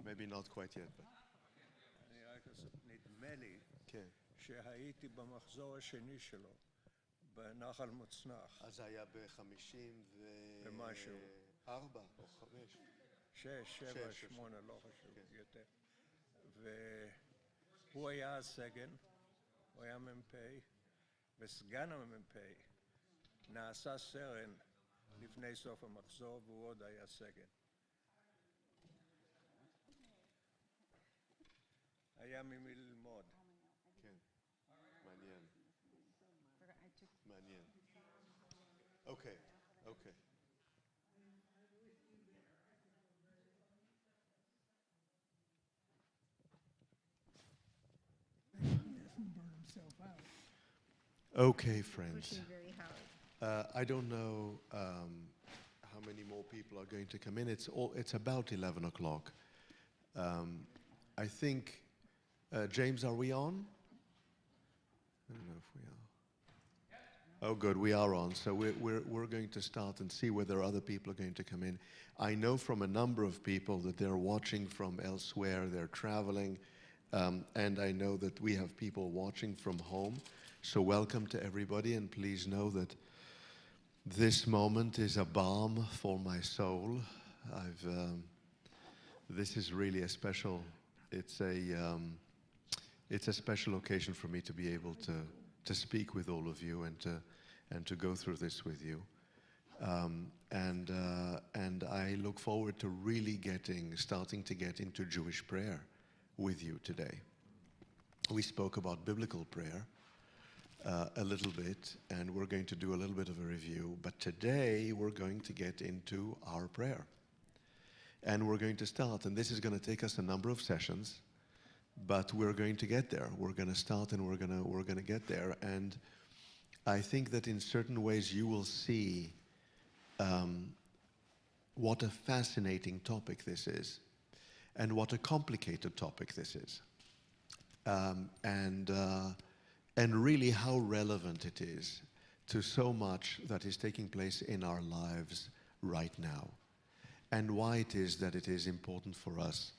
Maybe not quite yet, but... אני רק נדמה לי כן. שהייתי במחזור השני שלו, בנחל מוצנח. אז זה היה ומשהו. ב-54 או 5. 6, 7, 8, לא חשוב, יותר. והוא היה הסגן, הוא היה מ"פ, וסגן המ"פ נעשה סרן לפני סוף המחזור, והוא עוד היה סגן. היה ממי ללמוד. כן, מעניין. מעניין. אוקיי, אוקיי. Okay, friends. I don't know how many more people are going to come in. It's about 11 o'clock. I think, James, are we on? I don't know if we are. Oh, good, we are on. So we're going to start and see whether other people are going to come in. I know from a number of people that they're watching from elsewhere, they're traveling, and I know that we have people watching from home. So welcome to everybody, and please know that this moment is a balm for my soul. This is really a special. It's a special occasion for me to be able to speak with all of you and to go through this with you. And I look forward to really starting to get into Jewish prayer with you today. We spoke about biblical prayer a little bit, and we're going to do a little bit of a review, but today we're going to get into our prayer. And we're going to start, and this is going to take us a number of sessions, but we're going to get there. We're going to start and we're going to get there. And I think that in certain ways you will see what a fascinating topic this is and what a complicated topic this is. And really how relevant it is to so much that is taking place in our lives right now, and why it is that it is important for us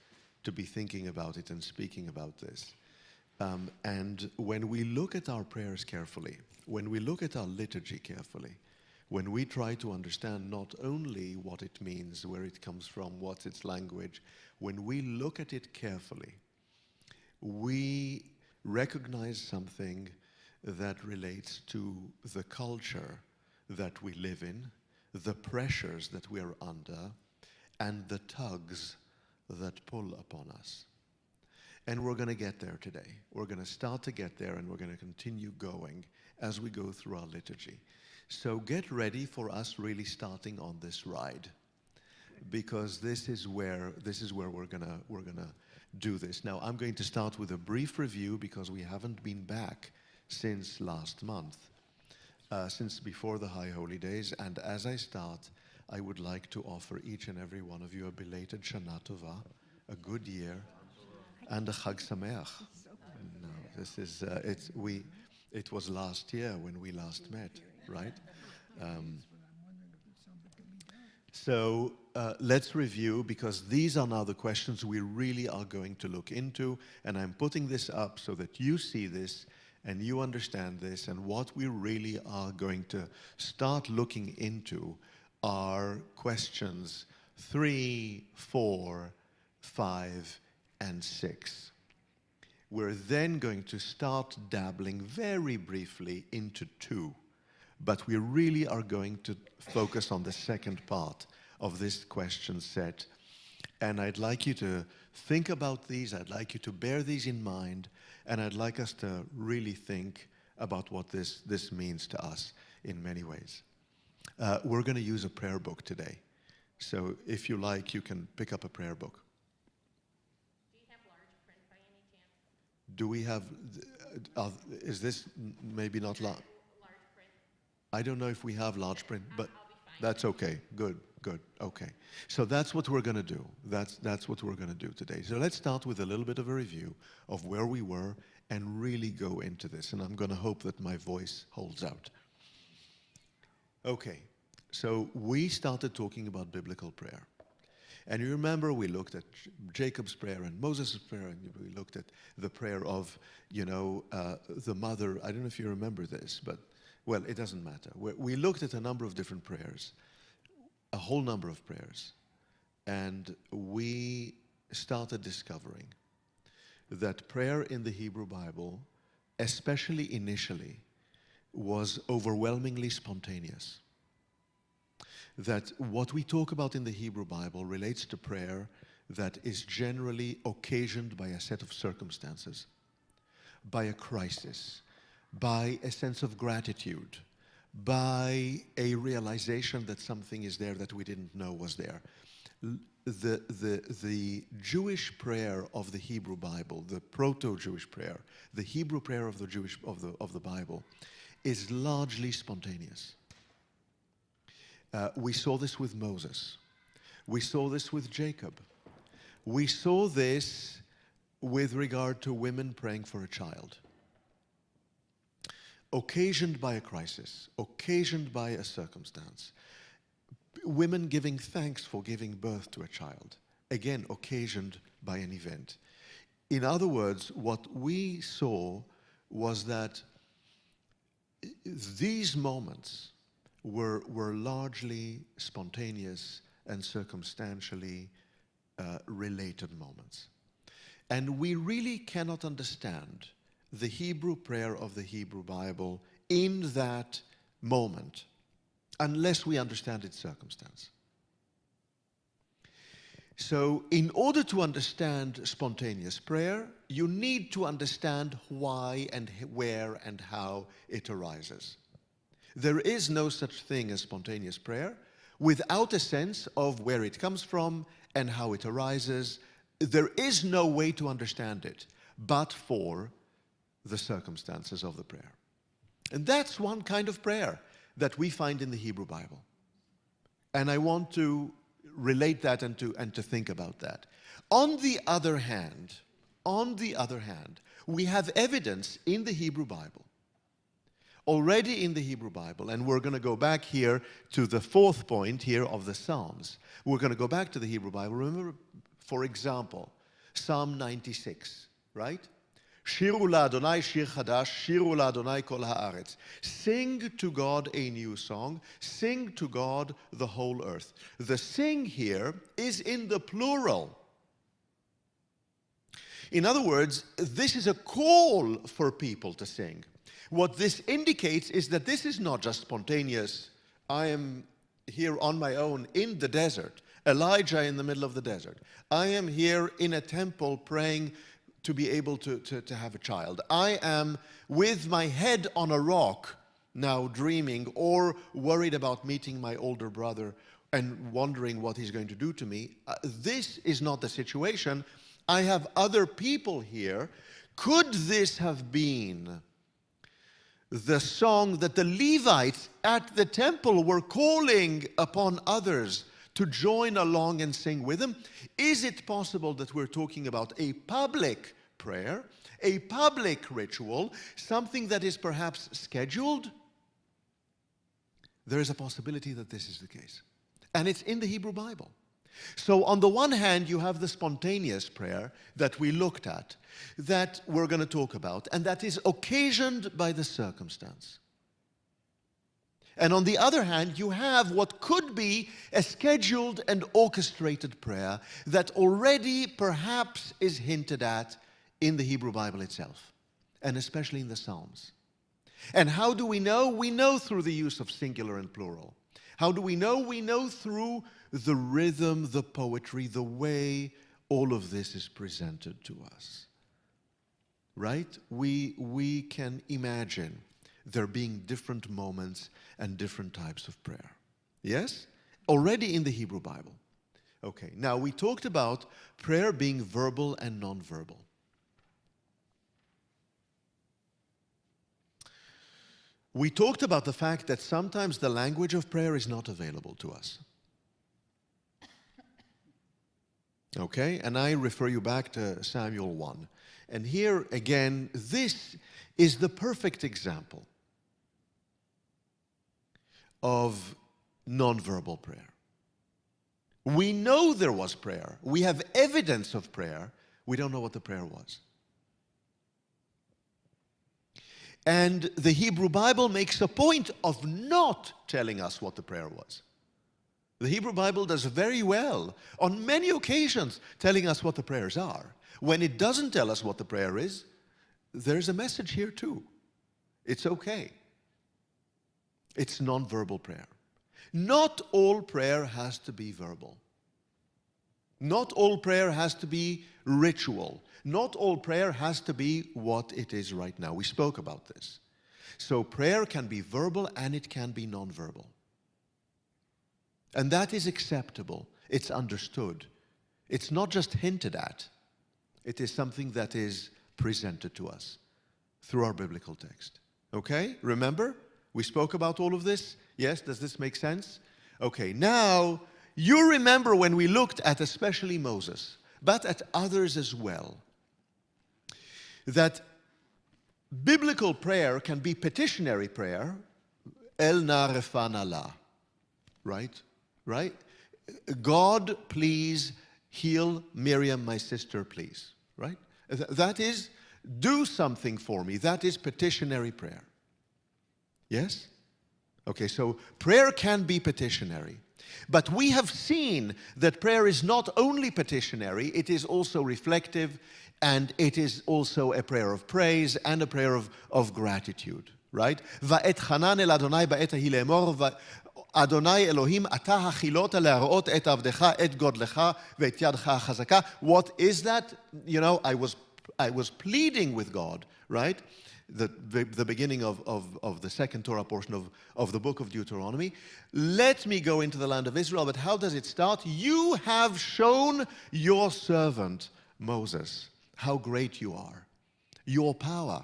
to be thinking about it and speaking about this. And when we look at our prayers carefully, when we look at our liturgy carefully, when we try to understand not only what it means, where it comes from, what's its language, when we look at it carefully, we recognize something that relates to the culture that we live in, the pressures that we are under, and the tugs that pull upon us. And we're going to get there today. We're going to start to get there, and we're going to continue going as we go through our liturgy. So get ready for us really starting on this ride, because this is where we're gonna do this. Now I'm going to start with a brief review because we haven't been back since last month, since before the High Holy Days. And as I start, I would like to offer each and every one of you a belated Shana Tova, a good year, and a Chag Sameach. No, this is it was last year when we last met, right? So let's review, because these are now the questions we really are going to look into, and I'm putting this up so that you see this and you understand this, and what we really are going to start looking into are questions 3, 4, 5, and 6. We're then going to start dabbling very briefly into 2. But we really are going to focus on the second part of this question set. And I'd like you to think about these, I'd like you to bear these in mind, and I'd like us to really think about what this means to us in many ways. We're going to use a prayer book today. So if you like, you can pick up a prayer book. Do you have large print by any chance? Do we have, is this maybe not large? I don't know if we have large print, but that's okay. Good, okay. So that's what we're going to do. That's what we're going to do today. So let's start with a little bit of a review of where we were and really go into this. And I'm going to hope that my voice holds out. Okay, so we started talking about biblical prayer. And you remember we looked at Jacob's prayer and Moses' prayer, and we looked at the prayer of, the mother. I don't know if you remember this, but, well, it doesn't matter. We looked at a number of different prayers, a whole number of prayers. And we started discovering that prayer in the Hebrew Bible, especially initially, was overwhelmingly spontaneous. That what we talk about in the Hebrew Bible relates to prayer that is generally occasioned by a set of circumstances, by a crisis, by a sense of gratitude, by a realization that something is there that we didn't know was there. The Jewish prayer of the Hebrew Bible, the proto-Jewish prayer, the Hebrew prayer of the Bible, is largely spontaneous. We saw this with Moses. We saw this with Jacob. We saw this with regard to women praying for a child. Occasioned by a crisis, occasioned by a circumstance. Women giving thanks for giving birth to a child. Again, occasioned by an event. In other words, what we saw was that these moments were largely spontaneous and circumstantially related moments. And we really cannot understand the Hebrew prayer of the Hebrew Bible in that moment unless we understand its circumstance. So in order to understand spontaneous prayer, you need to understand why and where and how it arises. There is no such thing as spontaneous prayer without a sense of where it comes from and how it arises. There is no way to understand it but for the circumstances of the prayer. And that's one kind of prayer that we find in the Hebrew Bible. And I want to relate that and to think about that. On the other hand, we have evidence in the Hebrew Bible, already in the Hebrew Bible, and we're going to go back here to the fourth point here of the Psalms. We're going to go back to the Hebrew Bible. Remember, for example, Psalm 96, right? Shiru la'Adonai shir chadash, shiru la'Adonai kol ha'aretz. Sing to God a new song, sing to God the whole earth. The sing here is in the plural. In other words, this is a call for people to sing. What this indicates is that this is not just spontaneous. I am here on my own in the desert. Elijah in the middle of the desert. I am here in a temple praying to be able to have a child. I am with my head on a rock now dreaming or worried about meeting my older brother and wondering what he's going to do to me. This is not the situation. I have other people here. Could this have been the song that the Levites at the temple were calling upon others to join along and sing with them? Is it possible that we're talking about a public prayer, a public ritual, something that is perhaps scheduled? There is a possibility that this is the case. And it's in the Hebrew Bible. So on the one hand, you have the spontaneous prayer that we looked at, that we're going to talk about, and that is occasioned by the circumstance. And on the other hand, you have what could be a scheduled and orchestrated prayer that already perhaps is hinted at in the Hebrew Bible itself, and especially in the Psalms. And how do we know? We know through the use of singular and plural. How do we know? We know through the rhythm, the poetry, the way all of this is presented to us. Right? We can imagine there being different moments and different types of prayer. Yes? Already in the Hebrew Bible. Okay, now we talked about prayer being verbal and non-verbal. We talked about the fact that sometimes the language of prayer is not available to us. Okay, and I refer you back to Samuel 1. And here again, this is the perfect example of non-verbal prayer. We know there was prayer. We have evidence of prayer. We don't know what the prayer was. And the Hebrew Bible makes a point of not telling us what the prayer was. The Hebrew Bible does very well, on many occasions, telling us what the prayers are. When it doesn't tell us what the prayer is, there's a message here too. It's okay. It's non-verbal prayer. Not all prayer has to be verbal. Not all prayer has to be ritual. Not all prayer has to be what it is right now. We spoke about this. So prayer can be verbal and it can be non-verbal. And that is acceptable. It's understood. It's not just hinted at. It is something that is presented to us through our biblical text. Okay? Remember? We spoke about all of this? Yes? Does this make sense? Okay, now, you remember when we looked at especially Moses, but at others as well, that biblical prayer can be petitionary prayer, El na refana la, right? Right? God, please heal Miriam, my sister, please, right? That is, do something for me. That is petitionary prayer. Yes? Okay, so prayer can be petitionary. But we have seen that prayer is not only petitionary, it is also reflective, and it is also a prayer of praise and a prayer of gratitude, right? ואת חנן אל אדוני בעת ההיא לאמור, אדוני אלוהים, אתה החילת להראות את עבדך, את גודלך ואת ידך החזקה. What is that? You know, I was pleading with God, right? The beginning of the second Torah portion of the book of Deuteronomy. Let me go into the land of Israel, but how does it start? You have shown your servant Moses how great you are, your power,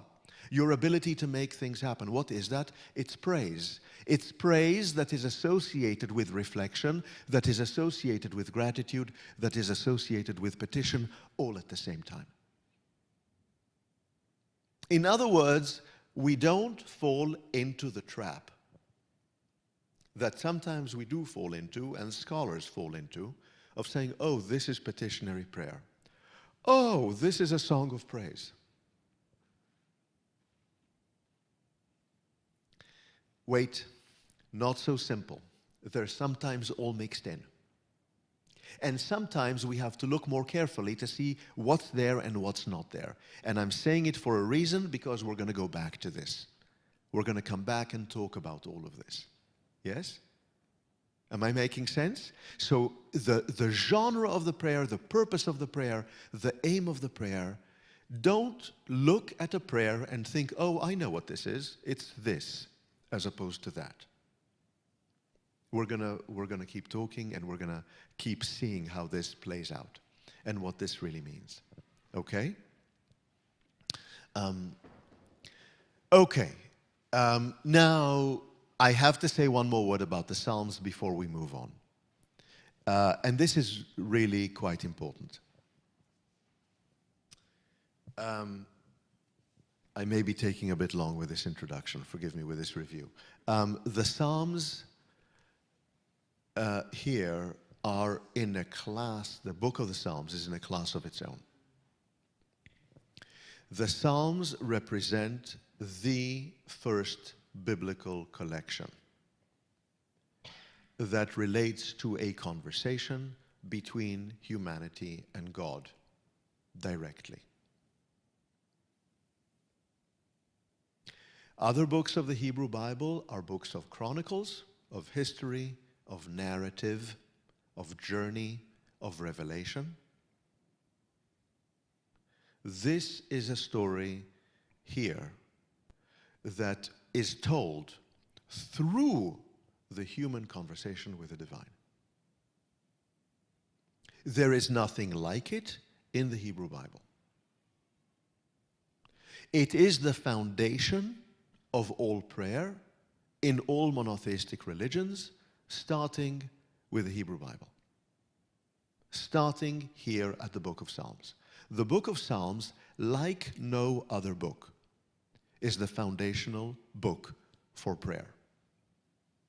your ability to make things happen. What is that? It's praise. It's praise that is associated with reflection, that is associated with gratitude, that is associated with petition, all at the same time. In other words, we don't fall into the trap that sometimes we do fall into, and scholars fall into, of saying, oh, this is petitionary prayer. Oh, this is a song of praise. Wait, not so simple. They're sometimes all mixed in. And sometimes we have to look more carefully to see what's there and what's not there. And I'm saying it for a reason, because we're going to go back to this. We're going to come back and talk about all of this. Yes? Am I making sense? So the genre of the prayer, the purpose of the prayer, the aim of the prayer, don't look at a prayer and think, oh, I know what this is. It's this, as opposed to that. We're gonna keep talking, and we're gonna keep seeing how this plays out and what this really means. Okay? Now I have to say one more word about the Psalms before we move on. And this is really quite important. I may be taking a bit long with this introduction. Forgive me with this review. The Psalms here are in a class, the book of the Psalms is in a class of its own. The Psalms represent the first biblical collection that relates to a conversation between humanity and God directly. Other books of the Hebrew Bible are books of chronicles, of history, of narrative, of journey, of revelation. This is a story here that is told through the human conversation with the divine. There is nothing like it in the Hebrew Bible. It is the foundation of all prayer in all monotheistic religions, starting with the Hebrew Bible. Starting here at the book of Psalms. The book of Psalms, like no other book, is the foundational book for prayer.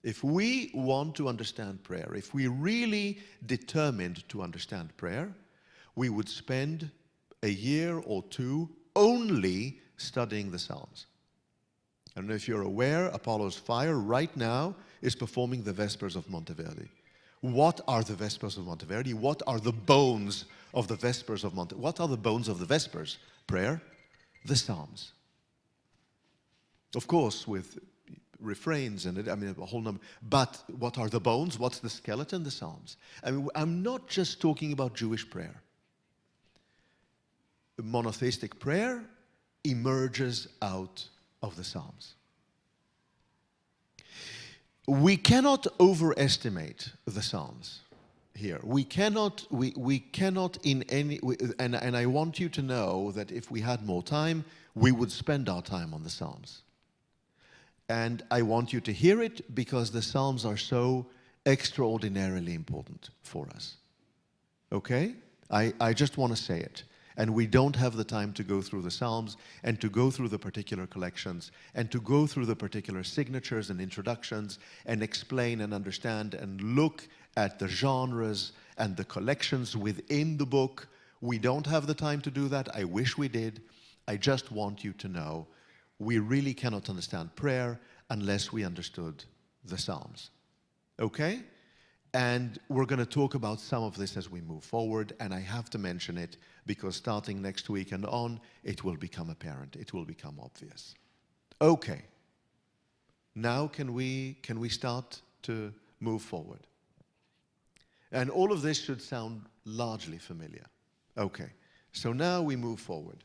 If we want to understand prayer, if we really determined to understand prayer, we would spend a year or two only studying the Psalms. I don't know if you're aware, Apollo's Fire right now is performing the Vespers of Monteverdi. What are the Vespers of Monteverdi? What are the bones of the Vespers of Monteverdi? What are the bones of the Vespers prayer? The Psalms. Of course, with refrains and a whole number. But what are the bones? What's the skeleton? The Psalms. I mean, I'm not just talking about Jewish prayer. Monotheistic prayer emerges out of the Psalms. We cannot overestimate the Psalms here. We cannot in any, and I want you to know that if we had more time, we would spend our time on the Psalms. And I want you to hear it because the Psalms are so extraordinarily important for us. Okay? I just want to say it. And we don't have the time to go through the Psalms and to go through the particular collections and to go through the particular signatures and introductions and explain and understand and look at the genres and the collections within the book. We don't have the time to do that. I wish we did. I just want you to know we really cannot understand prayer unless we understood the Psalms. Okay? And we're going to talk about some of this as we move forward, and I have to mention it because starting next week and on, it will become apparent, it will become obvious. Okay. Now can we start to move forward? And all of this should sound largely familiar. Okay. So now we move forward.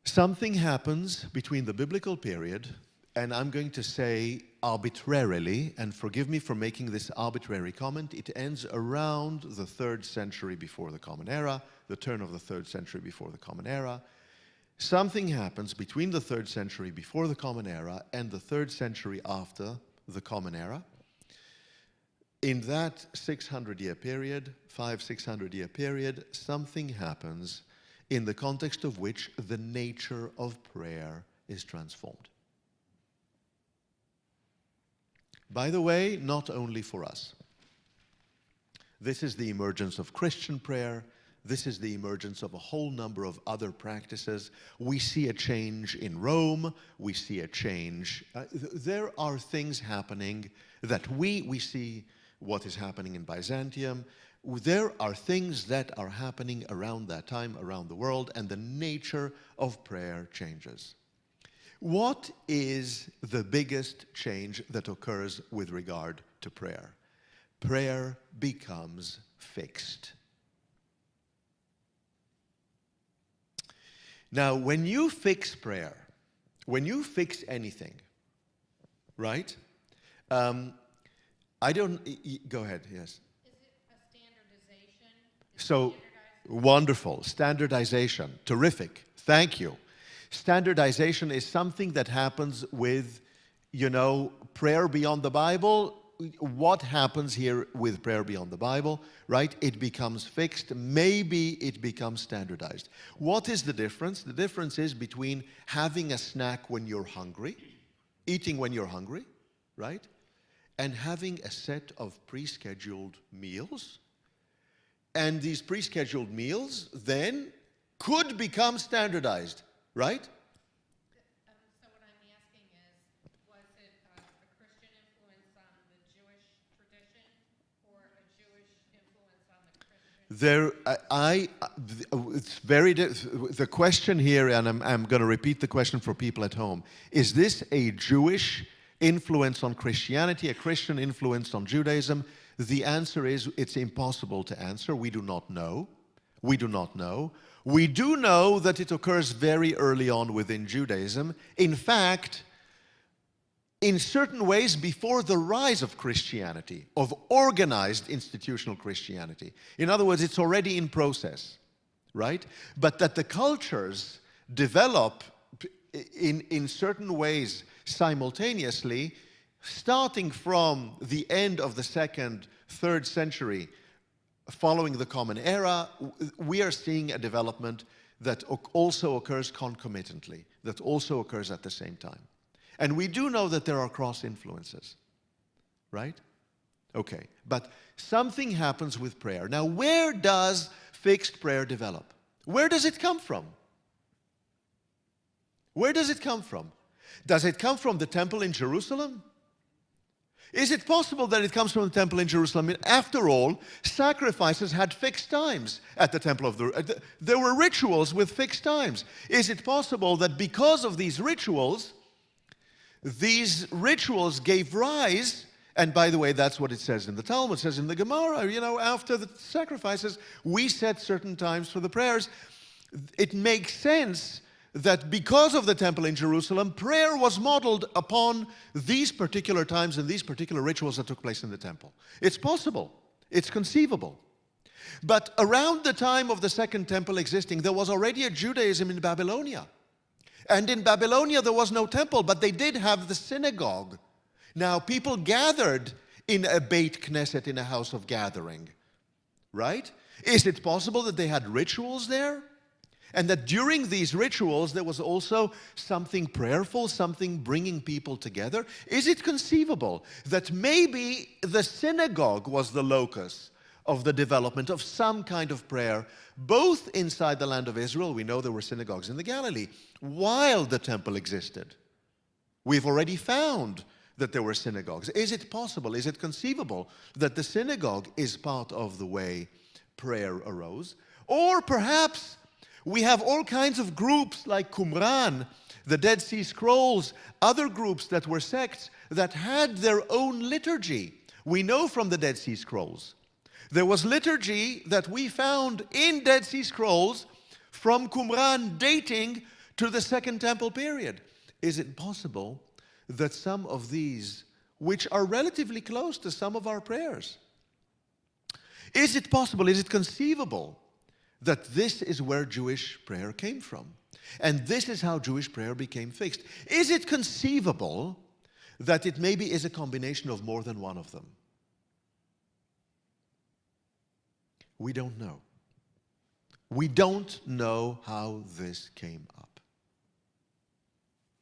Something happens between the biblical period, and I'm going to say arbitrarily, and forgive me for making this arbitrary comment, it ends around the 3rd century before the Common Era, the turn of the 3rd century before the Common Era. Something happens between the 3rd century before the Common Era and the 3rd century after the Common Era. In that 600-year period, 600-year period, something happens in the context of which the nature of prayer is transformed. By the way, not only for us. This is the emergence of Christian prayer. This is the emergence of a whole number of other practices. We see a change in Rome. We see a change. There are things happening that we see what is happening in Byzantium. There are things that are happening around that time, around the world, and the nature of prayer changes. What is the biggest change that occurs with regard to prayer? Prayer becomes fixed. Now, when you fix prayer, when you fix anything, right? I don't, go ahead, yes. Is it a standardization? So, wonderful. Standardization. Terrific. Thank you. Standardization is something that happens with, prayer beyond the Bible. What happens here with prayer beyond the Bible, right? It becomes fixed. Maybe it becomes standardized. What is the difference? The difference is between having a snack when you're hungry, eating when you're hungry, right? And having a set of pre-scheduled meals. And these pre-scheduled meals then could become standardized. Right? So what I'm asking is, was it a Christian influence on the Jewish tradition or a Jewish influence on the Christian? The question here, and I'm going to repeat the question for people at home. Is this a Jewish influence on Christianity, a Christian influence on Judaism? The answer is it's impossible to answer. We do not know. We do not know. We do know that it occurs very early on within Judaism. In fact, in certain ways before the rise of Christianity, of organized institutional Christianity. In other words, it's already in process, right? But that the cultures develop in certain ways simultaneously, starting from the end of the 2nd, 3rd century, following the Common Era, we are seeing a development that also occurs concomitantly, that also occurs at the same time. And we do know that there are cross influences, right? Okay, but something happens with prayer. Now, where does fixed prayer develop? Where does it come from? Where does it come from? Does it come from the temple in Jerusalem? Is it possible that it comes from the temple in Jerusalem? After all, sacrifices had fixed times at the temple of there were rituals with fixed times. Is it possible that because of these rituals gave rise, and by the way, that's what it says in the Talmud, it says in the Gemara, after the sacrifices, we set certain times for the prayers. It makes sense that because of the temple in Jerusalem, prayer was modeled upon these particular times and these particular rituals that took place in the temple. It's possible. It's conceivable. But around the time of the second temple existing, there was already a Judaism in Babylonia. And in Babylonia, there was no temple, but they did have the synagogue. Now, people gathered in a Beit Knesset, in a house of gathering, right? Is it possible that they had rituals there? And that during these rituals, there was also something prayerful, something bringing people together? Is it conceivable that maybe the synagogue was the locus of the development of some kind of prayer, both inside the land of Israel? We know there were synagogues in the Galilee, while the temple existed. We've already found that there were synagogues. Is it possible, is it conceivable that the synagogue is part of the way prayer arose? Or perhaps we have all kinds of groups like Qumran, the Dead Sea Scrolls, other groups that were sects that had their own liturgy. We know from the Dead Sea Scrolls. There was liturgy that we found in Dead Sea Scrolls from Qumran dating to the Second Temple period. Is it possible that some of these, which are relatively close to some of our prayers, is it possible, is it conceivable that this is where Jewish prayer came from? And this is how Jewish prayer became fixed. Is it conceivable that it maybe is a combination of more than one of them? We don't know. We don't know how this came up.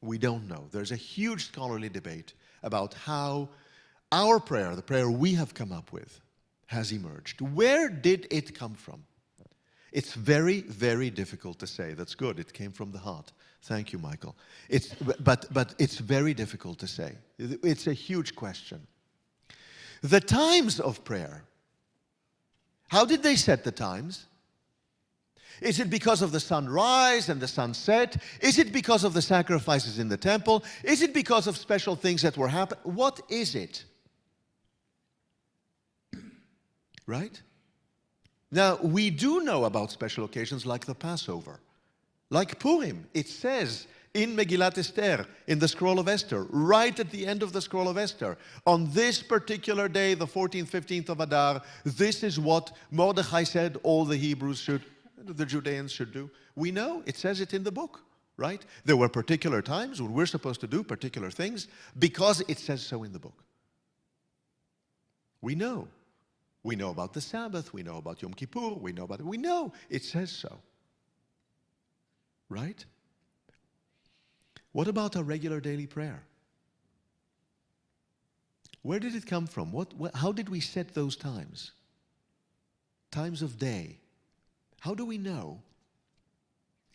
We don't know. There's a huge scholarly debate about how our prayer, the prayer we have come up with, has emerged. Where did it come from? It's very, very difficult to say. That's good. It came from the heart. Thank you, Michael. But it's very difficult to say. It's a huge question. The times of prayer. How did they set the times? Is it because of the sunrise and the sunset? Is it because of the sacrifices in the temple? Is it because of special things that were happening? What is it? Right? Now, we do know about special occasions like the Passover, like Purim. It says in Megillat Esther, in the Scroll of Esther, right at the end of the Scroll of Esther, on this particular day, the 14th, 15th of Adar, this is what Mordechai said all the Judeans should do. We know, it says it in the book, right? There were particular times when we're supposed to do particular things because it says so in the book. We know. We know about the Sabbath, we know about Yom Kippur, we know, it says so. Right? What about our regular daily prayer? Where did it come from? How did we set those times? Times of day. How do we know?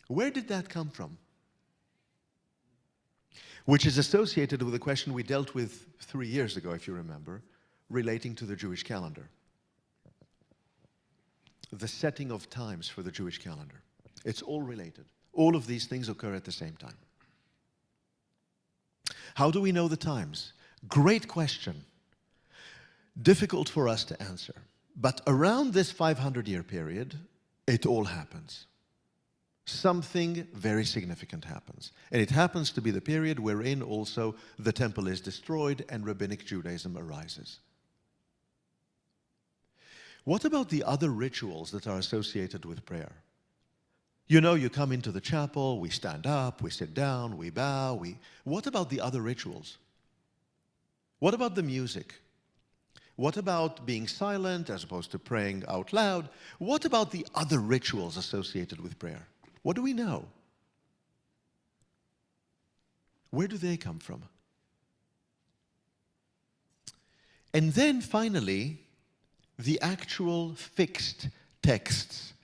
Where did that come from? Which is associated with a question we dealt with 3 years ago, if you remember, relating to the Jewish calendar. The setting of times for the Jewish calendar. It's all related. All of these things occur at the same time. How do we know the times? Great question. Difficult for us to answer. But around this 500-year period, it all happens. Something very significant happens. And it happens to be the period wherein also the temple is destroyed and rabbinic Judaism arises. What about the other rituals that are associated with prayer? You know, you come into the chapel, we stand up, we sit down, we bow, What about the other rituals? What about the music? What about being silent as opposed to praying out loud? What about the other rituals associated with prayer? What do we know? Where do they come from? And then finally, the actual fixed texts,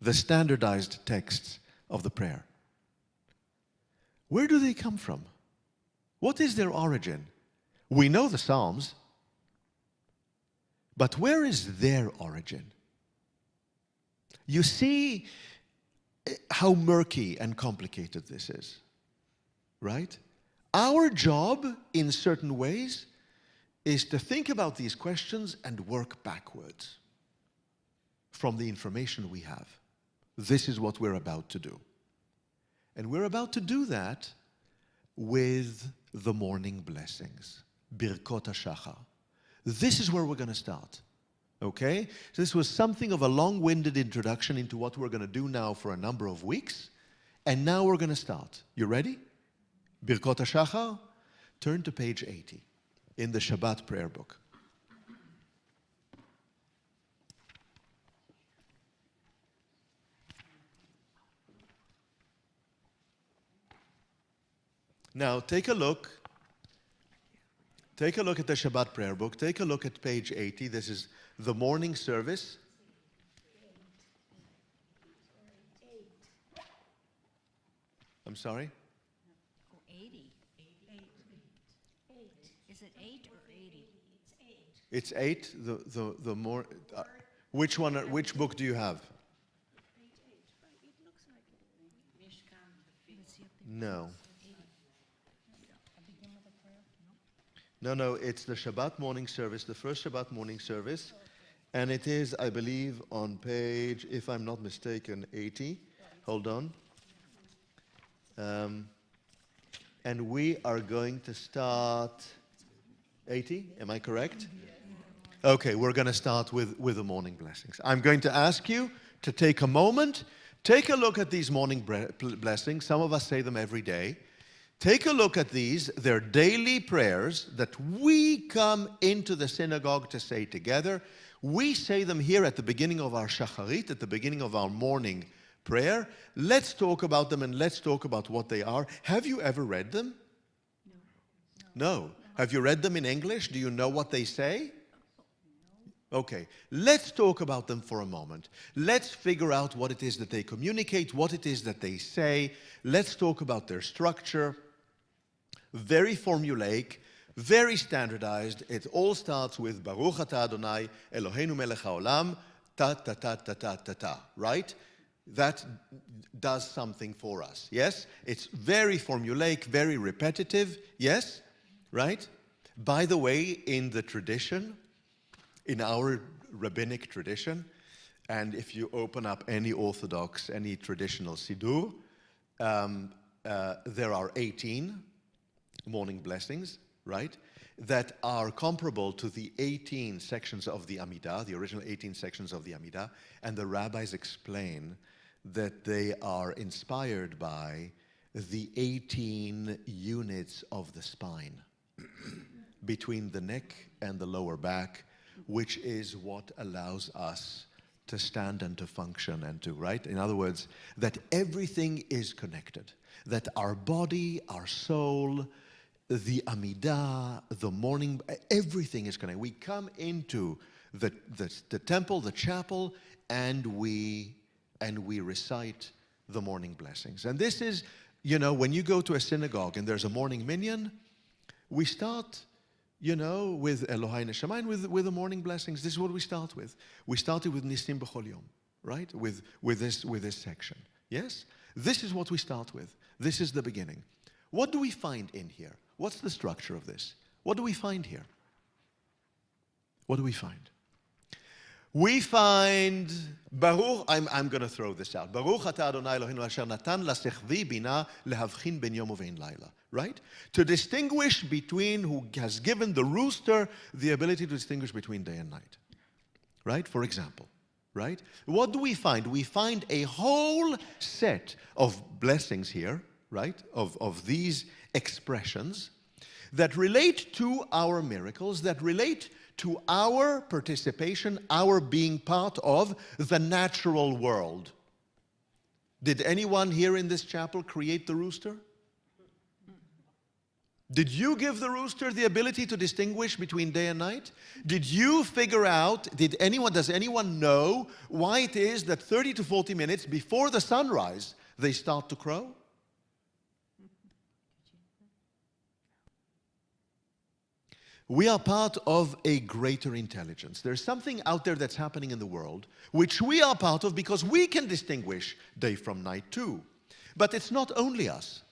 the standardized texts of the prayer. Where do they come from? What is their origin? We know the Psalms, but where is their origin? You see how murky and complicated this is, right? Our job, in certain ways, is to think about these questions and work backwards from the information we have. This is what we're about to do. And we're about to do that with the morning blessings, Birkot HaShachar. This is where we're going to start, okay? So this was something of a long-winded introduction into what we're going to do now for a number of weeks. And now we're going to start. You ready? Birkot HaShachar, turn to page 80 in the Shabbat prayer book. Now, take a look. Take a look at the Shabbat prayer book. Take a look at page 80. This is the morning service. I'm sorry? 80. Is it 8 or 80? It's 8. The more. Which one? Which book do you have? No. No, it's the Shabbat morning service, the first Shabbat morning service. And it is, I believe, on page, if I'm not mistaken, 80. Hold on. And we are going to start 80, am I correct? Okay, we're going to start with the morning blessings. I'm going to ask you to take a moment, take a look at these morning blessings. Some of us say them every day. Take a look at these. They're daily prayers that we come into the synagogue to say together. We say them here at the beginning of our shacharit, at the beginning of our morning prayer. Let's talk about them and let's talk about what they are. Have you ever read them? No. Have you read them in English? Do you know what they say? Okay, let's talk about them for a moment. Let's figure out what it is that they communicate, what it is that they say. Let's talk about their structure. Very formulaic, very standardized. It all starts with Baruch Atah Adonai Eloheinu melech haolam, ta ta ta ta ta ta ta, right? That does something for us, yes? It's very formulaic, very repetitive, yes? Right? By the way, in the tradition, in our rabbinic tradition, and if you open up any Orthodox, any traditional Siddur, there are 18 morning blessings, right, that are comparable to the 18 sections of the Amidah, the original 18 sections of the Amidah, and the rabbis explain that they are inspired by the 18 units of the spine between the neck and the lower back, which is what allows us to stand and to function and to, right? In other words, that everything is connected, that our body, our soul, the Amidah, the morning, everything is connected. We come into the temple, the chapel, and we recite the morning blessings. And this is, you know, when you go to a synagogue and there's a morning minyan, we start, you know, with Elohai Neshamayim, with the morning blessings. This is what we start with. We started with Nisim B'chol Yom, right? With this section. Yes? This is what we start with. This is the beginning. What do we find in here? What's the structure of this? What do we find here? What do we find? We find Baruch, I'm going to throw this out. Baruch atah Adonai Eloheinu asher natan lasechvi bina lehavchin ben yom uvein laila. Right? To distinguish between, who has given the rooster the ability to distinguish between day and night. Right? For example. Right? What do we find? We find a whole set of blessings here, right? Of these expressions that relate to our miracles, that relate to our participation, our being part of the natural world. Did anyone here in this chapel create the rooster? Did you give the rooster the ability to distinguish between day and night? Did you figure out, does anyone know why it is that 30 to 40 minutes before the sunrise, they start to crow? We are part of a greater intelligence. There's something out there that's happening in the world, which we are part of because we can distinguish day from night too. But it's not only us.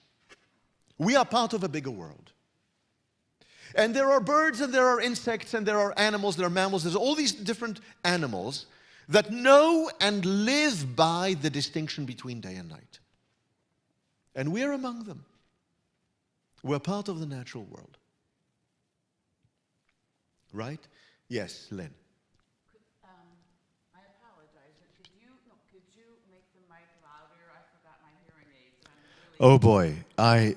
We are part of a bigger world. And there are birds and there are insects and there are animals, there are mammals, there's all these different animals that know and live by the distinction between day and night. And we're among them. We're part of the natural world. Right? Yes, Lynn. I apologize, but could you make the mic louder? I forgot my hearing aids. Oh boy,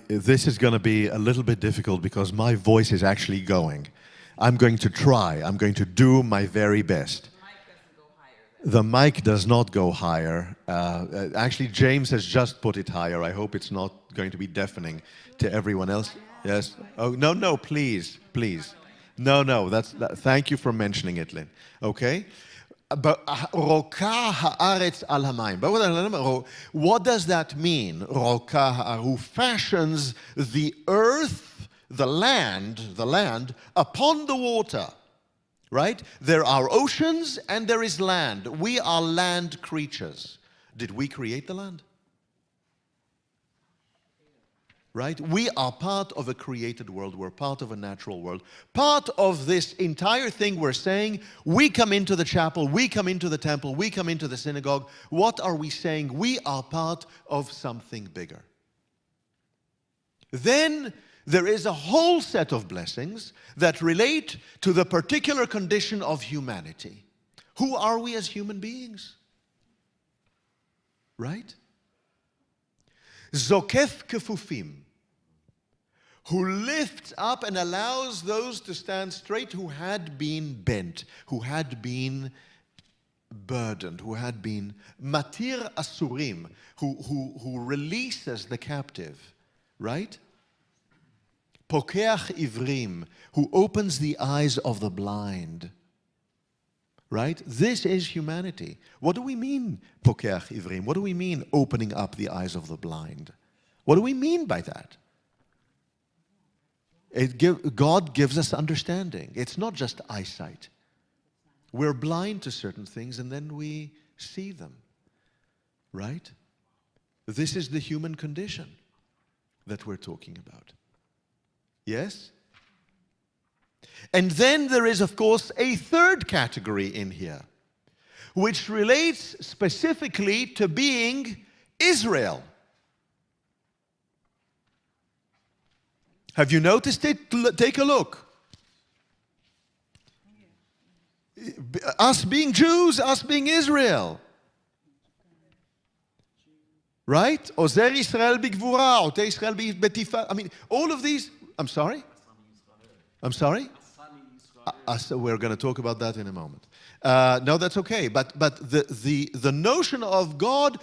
this is going to be a little bit difficult because my voice is actually going. I'm going to try. I'm going to do my very best. The mic does not go higher. Actually, James has just put it higher. I hope it's not going to be deafening to everyone else. Yes? Oh, no, please. No, thank you for mentioning it, Lynn. Okay? But roka haaretz al hamayim. What does that mean? Roka who fashions the earth, the land upon the water. Right? There are oceans and there is land. We are land creatures. Did we create the land? Right? We are part of a created world. We're part of a natural world. Part of this entire thing we're saying, we come into the chapel, we come into the temple, we come into the synagogue. What are we saying? We are part of something bigger. Then there is a whole set of blessings that relate to the particular condition of humanity. Who are we as human beings? Right? Zokef kefufim, who lifts up and allows those to stand straight who had been bent, who had been burdened, who had been matir asurim, who releases the captive, right? Pokeach ivrim, who opens the eyes of the blind. Right? This is humanity. What do we mean, pokeach ivrim? What do we mean, opening up the eyes of the blind? What do we mean by that? God gives us understanding. It's not just eyesight. We're blind to certain things and then we see them. Right? This is the human condition that we're talking about. Yes? And then there is, of course, a third category in here, which relates specifically to being Israel. Have you noticed it? Take a look. Us being Jews, us being Israel. Right? Ozer Israel b'gvura, Oter Israel b'tifa. I mean, all of these. I'm sorry? We're going to talk about that in a moment. No, that's okay. But the notion of God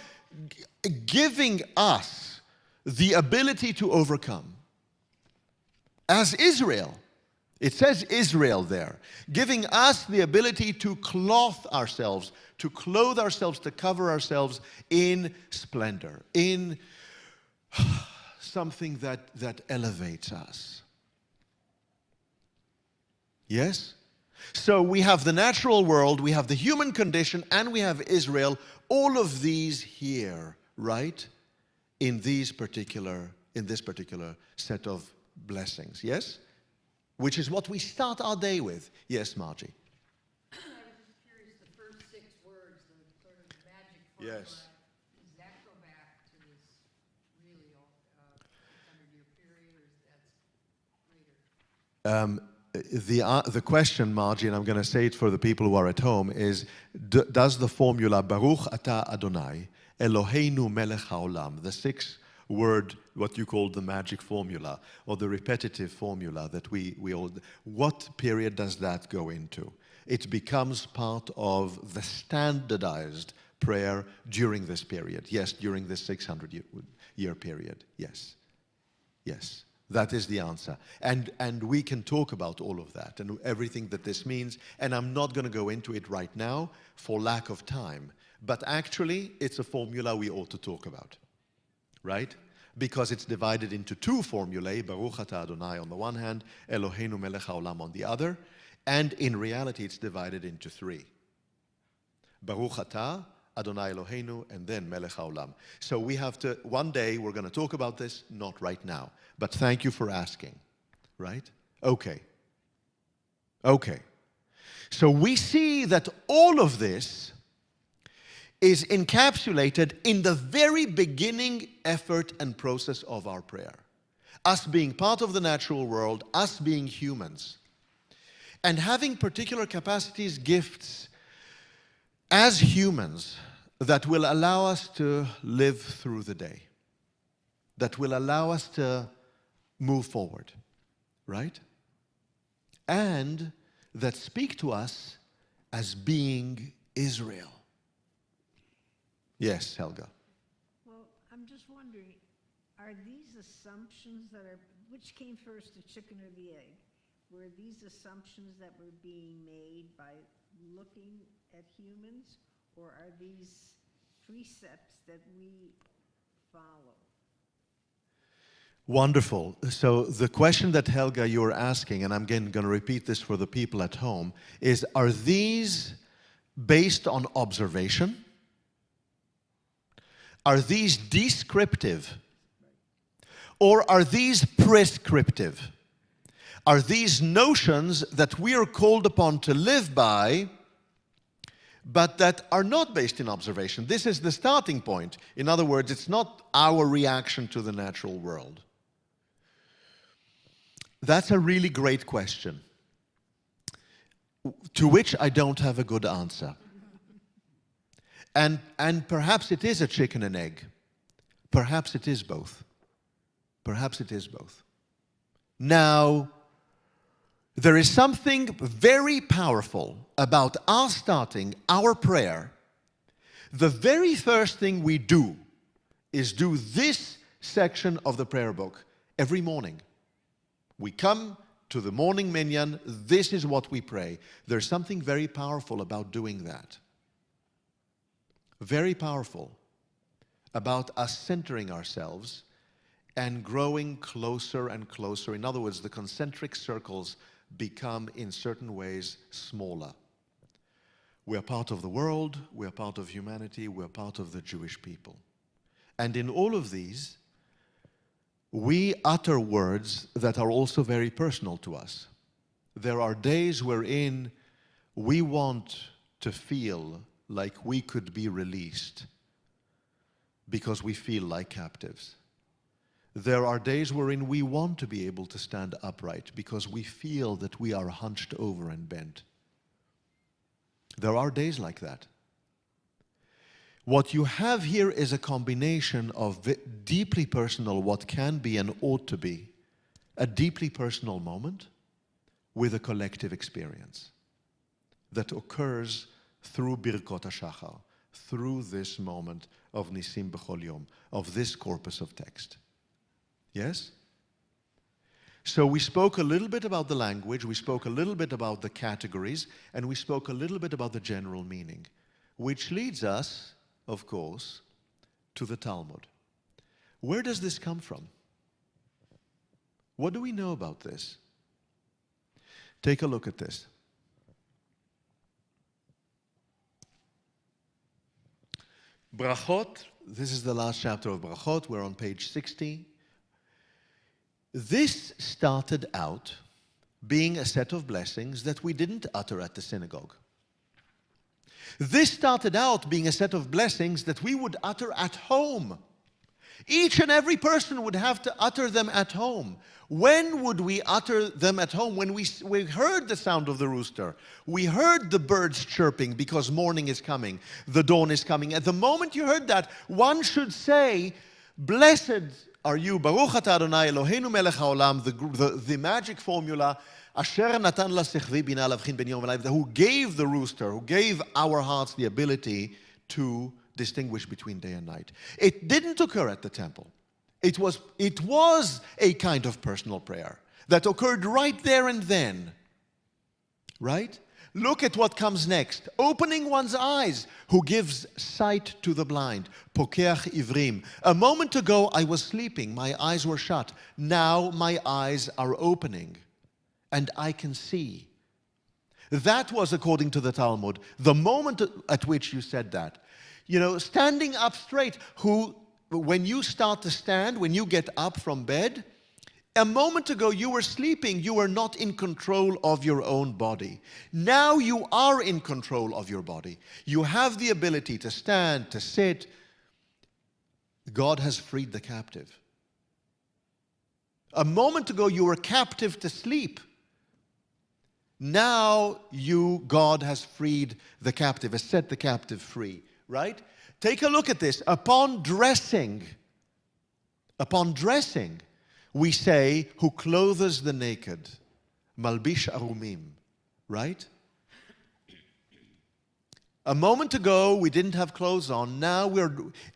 giving us the ability to overcome. As Israel, it says Israel there, giving us the ability to clothe ourselves, to clothe ourselves, to cover ourselves in splendor, in something that elevates us. Yes? So we have the natural world, we have the human condition, and we have Israel, all of these here, right? In this particular set of blessings, yes? Which is what we start our day with. Yes, Margie? I was just curious, the first 6 words, the sort of magic formula, Yes. does that go back to this really 600-year period, or is that later? The question, Margie, and I'm going to say it for the people who are at home, is does the formula Baruch Atah Adonai Eloheinu Melech HaOlam, the 6-word, what you call the magic formula, or the repetitive formula that we all, what period does that go into? It becomes part of the standardized prayer during this period. Yes, during this 600-year period. Yes. Yes. That is the answer. And we can talk about all of that and everything that this means. And I'm not going to go into it right now for lack of time. But actually, it's a formula we ought to talk about. Right? Because it's divided into two formulae, Baruch Atah Adonai on the one hand, Eloheinu melech haolam on the other. And in reality, it's divided into three. Baruch Atah, Adonai Eloheinu, and then Melech HaOlam. So we have to, one day we're going to talk about this, not right now. But thank you for asking, right? Okay. Okay. So we see that all of this is encapsulated in the very beginning effort and process of our prayer. Us being part of the natural world, us being humans, and having particular capacities, gifts, as humans, that will allow us to live through the day, that will allow us to move forward, right? And that speak to us as being Israel. Yes, Helga. Well, I'm just wondering, are these assumptions that are, which came first, the chicken or the egg? Were these assumptions that were being made by looking at humans, or are these precepts that we follow? Wonderful. So the question that Helga you're asking, and I'm again going to repeat this for the people at home, is are these based on observation? Are these descriptive? Or are these prescriptive? Are these notions that we are called upon to live by, but that are not based in observation? This is the starting point. In other words, it's not our reaction to the natural world. That's a really great question, to which I don't have a good answer. And perhaps it is a chicken and egg. Perhaps it is both. Perhaps it is both. Now, there is something very powerful about us starting our prayer. The very first thing we do is do this section of the prayer book every morning. We come to the morning minyan, this is what we pray. There's something very powerful about doing that. Very powerful about us centering ourselves and growing closer and closer. In other words, the concentric circles become, in certain ways, smaller. We are part of the world, we are part of humanity, we are part of the Jewish people. And in all of these, we utter words that are also very personal to us. There are days wherein we want to feel like we could be released because we feel like captives. There are days wherein we want to be able to stand upright because we feel that we are hunched over and bent. There are days like that. What you have here is a combination of deeply personal, what can be and ought to be, a deeply personal moment with a collective experience that occurs through Birkot HaShachar, through this moment of Nisim B'chol Yom, of this corpus of text. Yes? So we spoke a little bit about the language, we spoke a little bit about the categories, and we spoke a little bit about the general meaning, which leads us, of course, to the Talmud. Where does this come from? What do we know about this? Take a look at this. Brachot, this is the last chapter of Brachot, we're on page 60. This started out being a set of blessings that we didn't utter at the synagogue. This started out being a set of blessings that we would utter at home. Each and every person would have to utter them at home. When would we utter them at home? When we heard the sound of the rooster. We heard the birds chirping because morning is coming. The dawn is coming. At the moment you heard that, one should say, blessed are you, Baruch Atah Adonai Eloheinu melech haolam, the magic formula, Asher natan lasechvi bina lavchin ben yom v'layla, who gave the rooster, who gave our hearts the ability to distinguish between day and night. It didn't occur at the temple. It was a kind of personal prayer that occurred right there and then. Right? Look at what comes next. Opening one's eyes, who gives sight to the blind. Pokeach ivrim. A moment ago I was sleeping, my eyes were shut. Now my eyes are opening, and I can see. That was, according to the Talmud, the moment at which you said that. You know, standing up straight, when you start to stand, when you get up from bed, a moment ago you were sleeping, you were not in control of your own body. Now you are in control of your body. You have the ability to stand, to sit. God has freed the captive. A moment ago you were captive to sleep. Now God has freed the captive, has set the captive free, right? Take a look at this. Upon dressing, we say, who clothes the naked, malbish arumim, right? A moment ago, we didn't have clothes on. Now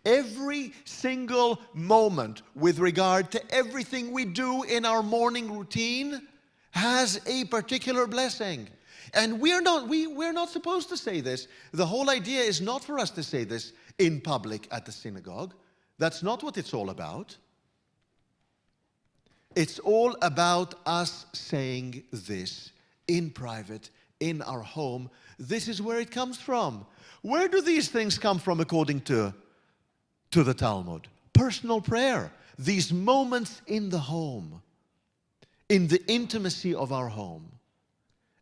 every single moment with regard to everything we do in our morning routine has a particular blessing. And we're not supposed to say this. The whole idea is not for us to say this in public at the synagogue. That's not what it's all about. It's all about us saying this in private, in our home. This is where it comes from. Where do these things come from according to the Talmud? Personal prayer. These moments in the home, in the intimacy of our home,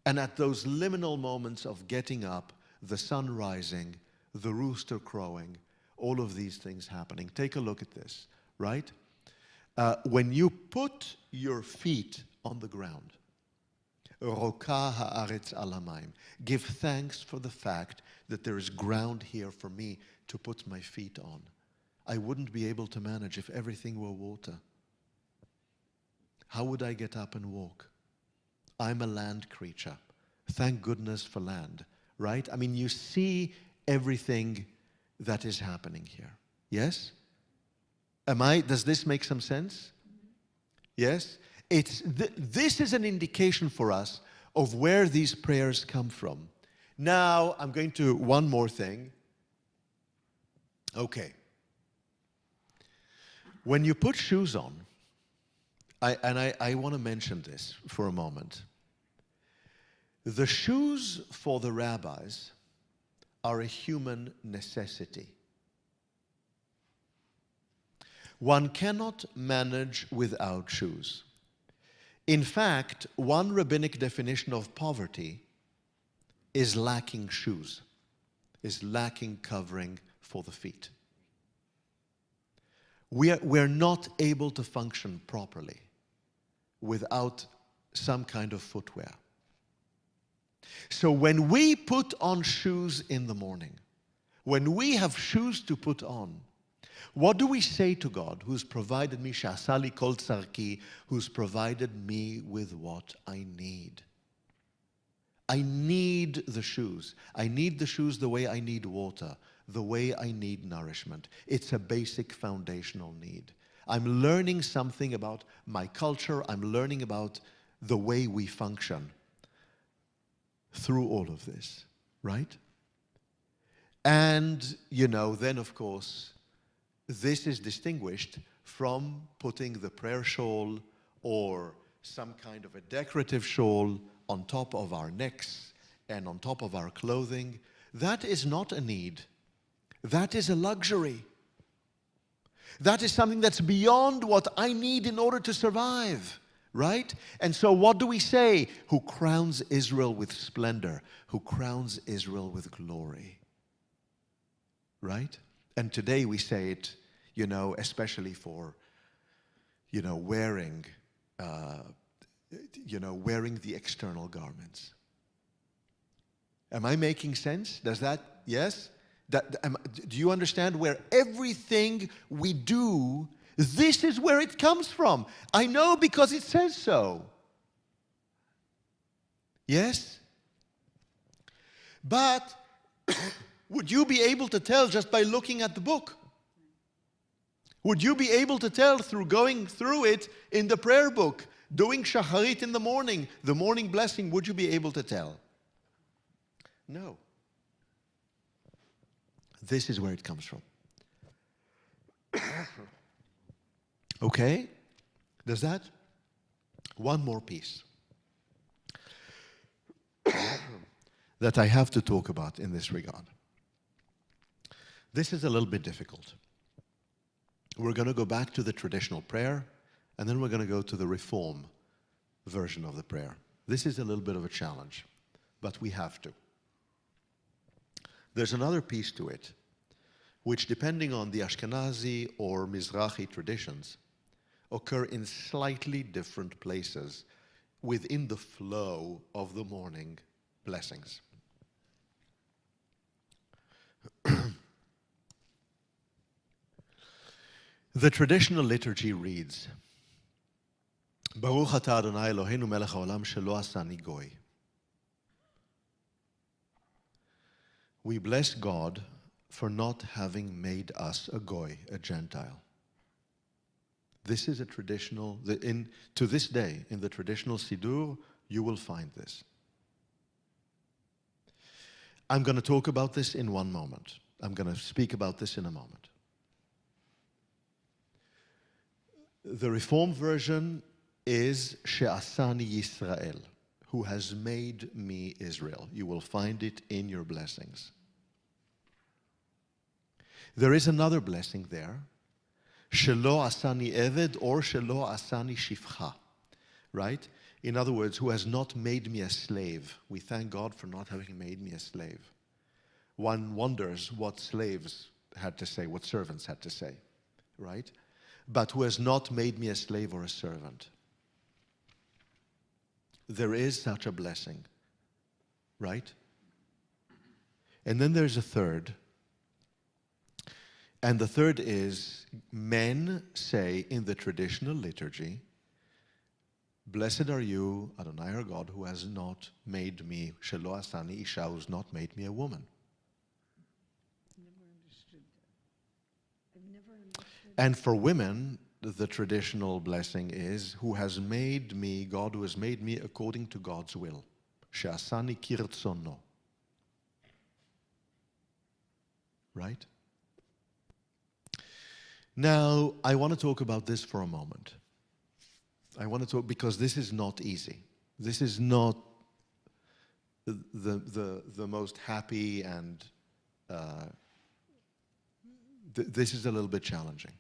and at those liminal moments of getting up, the sun rising, the rooster crowing, all of these things happening. Take a look at this, right? When you put your feet on the ground, Roka haaretz al hamayim, give thanks for the fact that there is ground here for me to put my feet on. I wouldn't be able to manage if everything were water. How would I get up and walk? I'm a land creature. Thank goodness for land, right? I mean, you see everything that is happening here. Yes? Does this make some sense? Yes? This is an indication for us of where these prayers come from. Now, I'm going to one more thing. Okay. When you put shoes on, I want to mention this for a moment. The shoes for the rabbis are a human necessity. One cannot manage without shoes. In fact, one rabbinic definition of poverty is lacking shoes, is lacking covering for the feet. We're not able to function properly without some kind of footwear. So when we put on shoes in the morning, when we have shoes to put on, what do we say to God, who's provided me, Sha'asali kol tzarki, who's provided me with what I need? I need the shoes. I need the shoes the way I need water, the way I need nourishment. It's a basic foundational need. I'm learning something about my culture. I'm learning about the way we function through all of this, right? And, then of course, this is distinguished from putting the prayer shawl or some kind of a decorative shawl on top of our necks and on top of our clothing. That is not a need. That is a luxury. That is something that's beyond what I need in order to survive, right? And so what do we say? Who crowns Israel with splendor, who crowns Israel with glory, right? And today we say it, especially for, wearing the external garments. Am I making sense? Does that, yes? Do you understand where everything we do, this is where it comes from? I know because it says so. Yes? But would you be able to tell just by looking at the book? Would you be able to tell through going through it in the prayer book, doing shacharit in the morning blessing, would you be able to tell? No. This is where it comes from. Okay? Does that? One more piece that I have to talk about in this regard. This is a little bit difficult. We're going to go back to the traditional prayer, and then we're going to go to the Reform version of the prayer. This is a little bit of a challenge, but we have to. There's another piece to it, which, depending on the Ashkenazi or Mizrahi traditions, occur in slightly different places within the flow of the morning blessings. The traditional liturgy reads, Baruch atah Adonai Eloheinu melech haolam shelo asani goy. We bless God for not having made us a goy, a Gentile. This is a traditional, to this day, in the traditional Siddur, you will find this. I'm going to talk about this in one moment. I'm going to speak about this in a moment. The Reform version is She'asani Yisrael, who has made me Israel. You will find it in your blessings. There is another blessing there, Shelo Asani Eved or Shelo Asani Shifcha, right? In other words, who has not made me a slave. We thank God for not having made me a slave. One wonders what slaves had to say, what servants had to say, right? But who has not made me a slave or a servant. There is such a blessing, right? And then there's a third. And the third is, men say in the traditional liturgy, Blessed are you, Adonai our God, who has not made me, Shelo Asani Isha, who has not made me a woman. Never understood that. I've never understood. And for women, the traditional blessing is, who has made me, God who has made me according to God's will. She'asani kirtzono. Right? Now, I want to talk about this for a moment. I want to talk, because this is not easy. This is not the most happy, and this is a little bit challenging.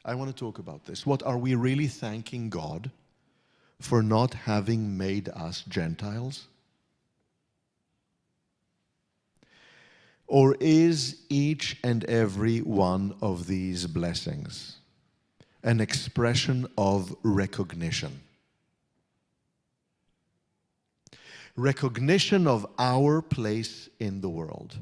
I want to talk about this. What are we really thanking God for not having made us Gentiles? Or is each and every one of these blessings an expression of recognition? Recognition of our place in the world.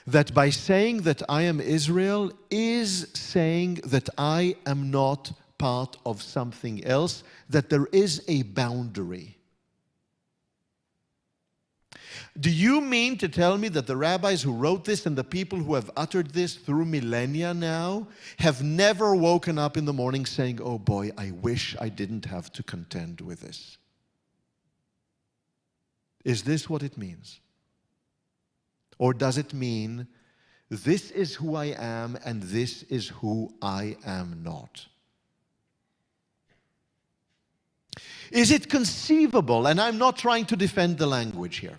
That by saying that I am Israel is saying that I am not part of something else, that there is a boundary. Do you mean to tell me that the rabbis who wrote this and the people who have uttered this through millennia now have never woken up in the morning saying, oh boy, I wish I didn't have to contend with this? Is this what it means? Or does it mean, this is who I am and this is who I am not? Is it conceivable, and I'm not trying to defend the language here,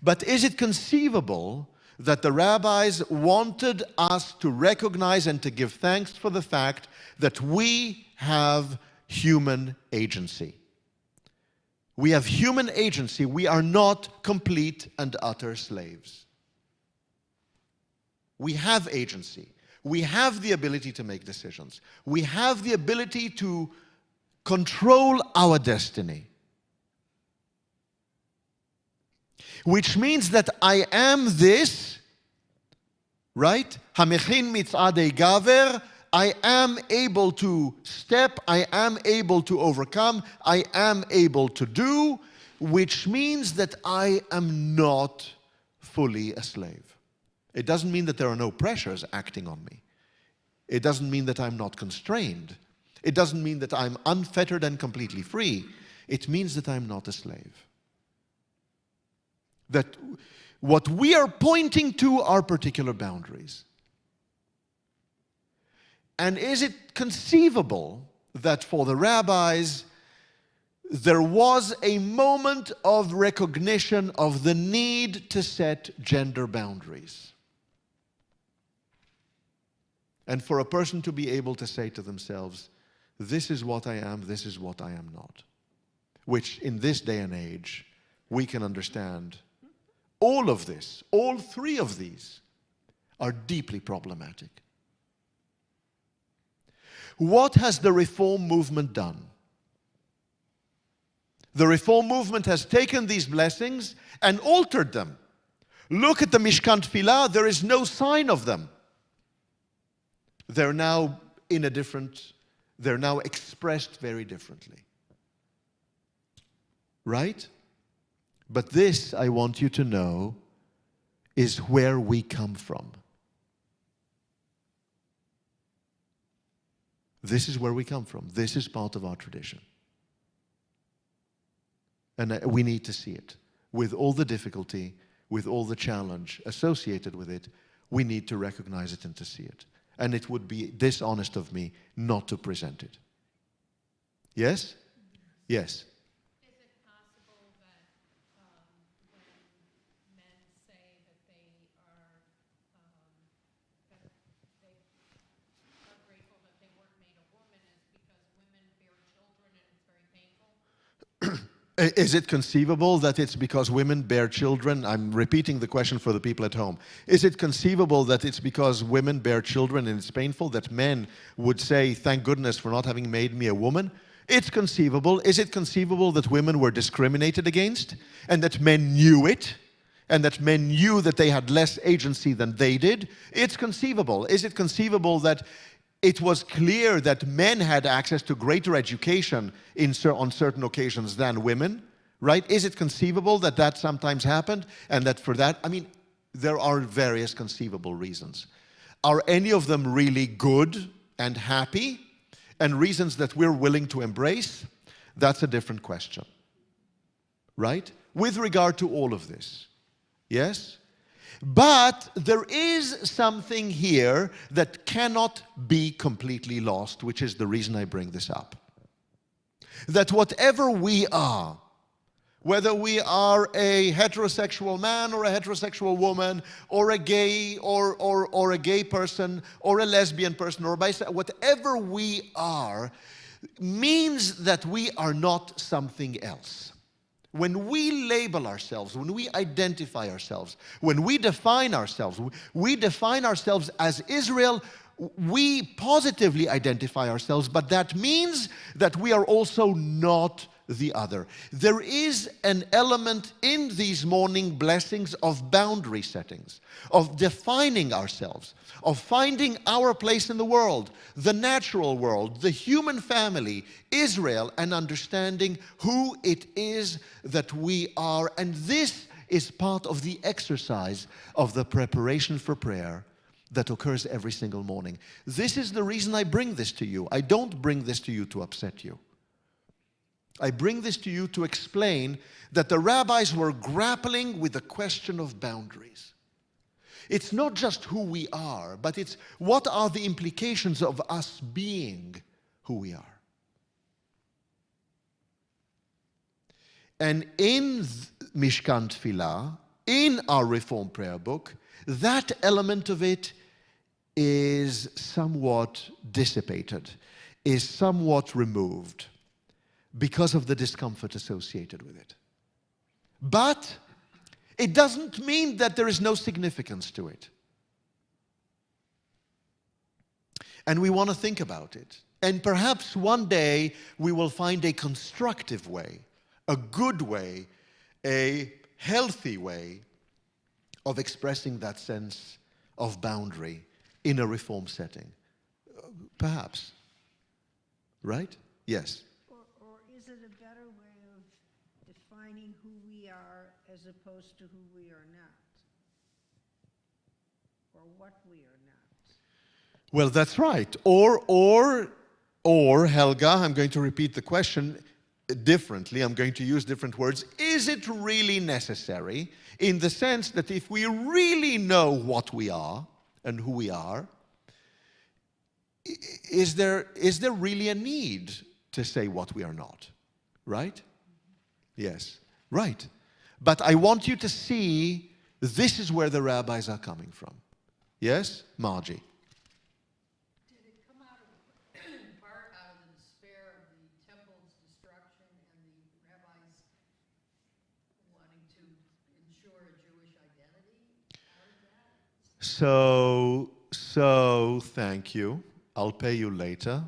but is it conceivable that the rabbis wanted us to recognize and to give thanks for the fact that we have human agency? We have human agency. We are not complete and utter slaves. We have agency. We have the ability to make decisions. We have the ability to control our destiny. Which means that I am this, right? Hamechin mitzadei gaver. I am able to step, I am able to overcome, I am able to do, which means that I am not fully a slave. It doesn't mean that there are no pressures acting on me. It doesn't mean that I'm not constrained. It doesn't mean that I'm unfettered and completely free. It means that I'm not a slave. That what we are pointing to are particular boundaries. And is it conceivable that for the rabbis, there was a moment of recognition of the need to set gender boundaries? And for a person to be able to say to themselves, this is what I am, this is what I am not. Which in this day and age, we can understand all of this, all three of these, are deeply problematic. What has the Reform movement done? The Reform movement has taken these blessings and altered them. Look at the Mishkan Tefillah, there is no sign of them. They're now they're now expressed very differently. Right? But this, I want you to know, is where we come from. This is where we come from. This is part of our tradition. And we need to see it. With all the difficulty, with all the challenge associated with it, we need to recognize it and to see it. And it would be dishonest of me not to present it. Yes? Yes. Is it possible that when men say that they are grateful that they weren't made a woman is because women bear children and it's very painful? Is it conceivable that it's because women bear children? I'm repeating the question for the people at home. Is it conceivable that it's because women bear children and it's painful that men would say, thank goodness for not having made me a woman? It's conceivable. Is it conceivable that women were discriminated against and that men knew it and that men knew that they had less agency than they did? It's conceivable. Is it conceivable that it was clear that men had access to greater education on certain occasions than women, right? Is it conceivable that that sometimes happened and that for that, I mean, there are various conceivable reasons. Are any of them really good and happy and reasons that we're willing to embrace? That's a different question, right? With regard to all of this, yes? But there is something here that cannot be completely lost, which is the reason I bring this up. That whatever we are, whether we are a heterosexual man or a heterosexual woman, or a gay or a gay person, or a lesbian person, or a bisexual, whatever we are, means that we are not something else. When we label ourselves, when we identify ourselves, when we define ourselves as Israel, we positively identify ourselves, but that means that we are also not the other. There is an element in these morning blessings of boundary settings, of defining ourselves, of finding our place in the world, the natural world, the human family, Israel, and understanding who it is that we are. And this is part of the exercise of the preparation for prayer that occurs every single morning. This is the reason I bring this to you. I don't bring this to you to upset you. I bring this to you to explain that the rabbis were grappling with the question of boundaries. It's not just who we are, but it's what are the implications of us being who we are. And in Mishkan Tefillah, in our Reform prayer book, that element of it is somewhat dissipated, is somewhat removed because of the discomfort associated with it. But it doesn't mean that there is no significance to it. And we want to think about it. And perhaps one day we will find a constructive way, a good way, a healthy way of expressing that sense of boundary in a Reform setting. Perhaps. Right? Yes. Or is it a better way of defining who we are as opposed to who we are not? or what we are not. Well, that's right. Or Helga, I'm going to repeat the question differently. I'm going to use different words. Is it really necessary in the sense that if we really know what we are and who we are, is there really a need to say what we are not? Right? Yes. Right. But I want you to see this is where the rabbis are coming from. Yes, Margie? Did it come out of, part out of the despair of the temple's destruction and the rabbis wanting to ensure a Jewish identity out of that? So thank you. I'll pay you later.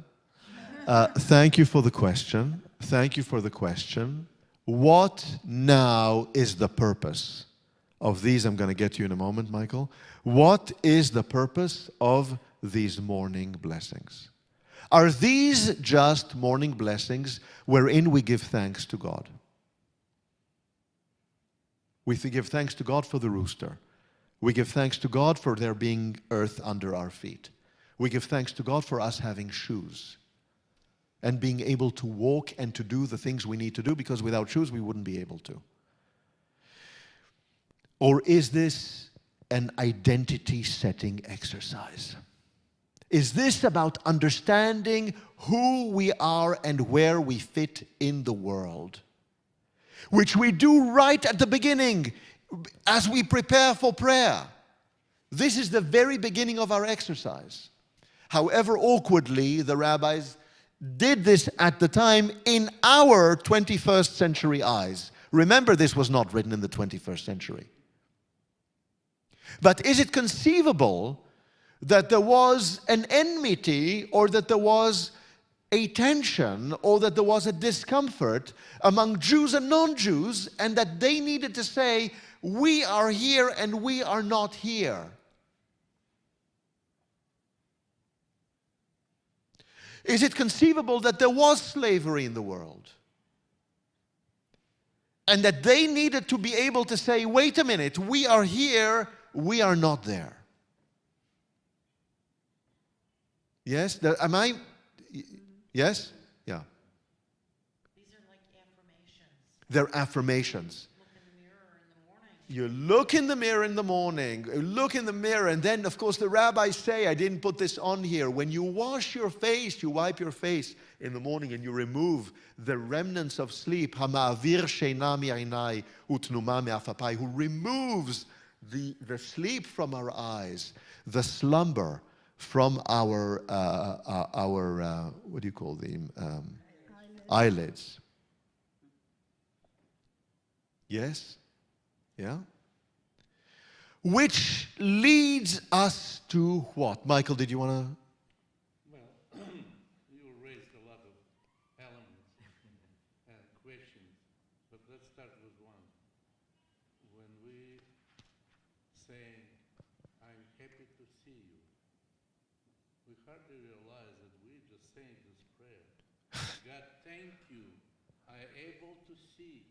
Thank you for the question. Thank you for the question. What now is the purpose of these? I'm going to get to you in a moment, Michael. What is the purpose of these morning blessings? Are these just morning blessings wherein we give thanks to God? We give thanks to God for the rooster. We give thanks to God for there being earth under our feet. We give thanks to God for us having shoes and being able to walk and to do the things we need to do, because without shoes we wouldn't be able to. Or is this an identity-setting exercise? Is this about understanding who we are and where we fit in the world? Which we do right at the beginning as we prepare for prayer. This is the very beginning of our exercise. However awkwardly the rabbis did this at the time in our 21st century eyes. Remember, this was not written in the 21st century. But is it conceivable that there was an enmity, or that there was a tension, or that there was a discomfort among Jews and non-Jews, and that they needed to say, we are here and we are not here? Is it conceivable that there was slavery in the world? And that they needed to be able to say, wait a minute, we are here, we are not there. Yes? Am I? Yes? Yeah. These are like affirmations. They're affirmations. Look in the mirror in the morning. You look in the mirror in the morning, you look in the mirror, and then, of course, the rabbis say, I didn't put this on here, when you wash your face, you wipe your face in the morning and you remove the remnants of sleep, Hama'avir sheina mi'einai utnuma me'afapai, who removes the sleep from our eyes, the slumber from our what do you call them? Eyelids. Yes? Yeah? Which leads us to what? Michael, did you want to? Well, you raised a lot of elements and questions, but let's start with one. When we say, I'm happy to see you, we hardly realize that we're just saying this prayer. God, thank you. I'm able to see.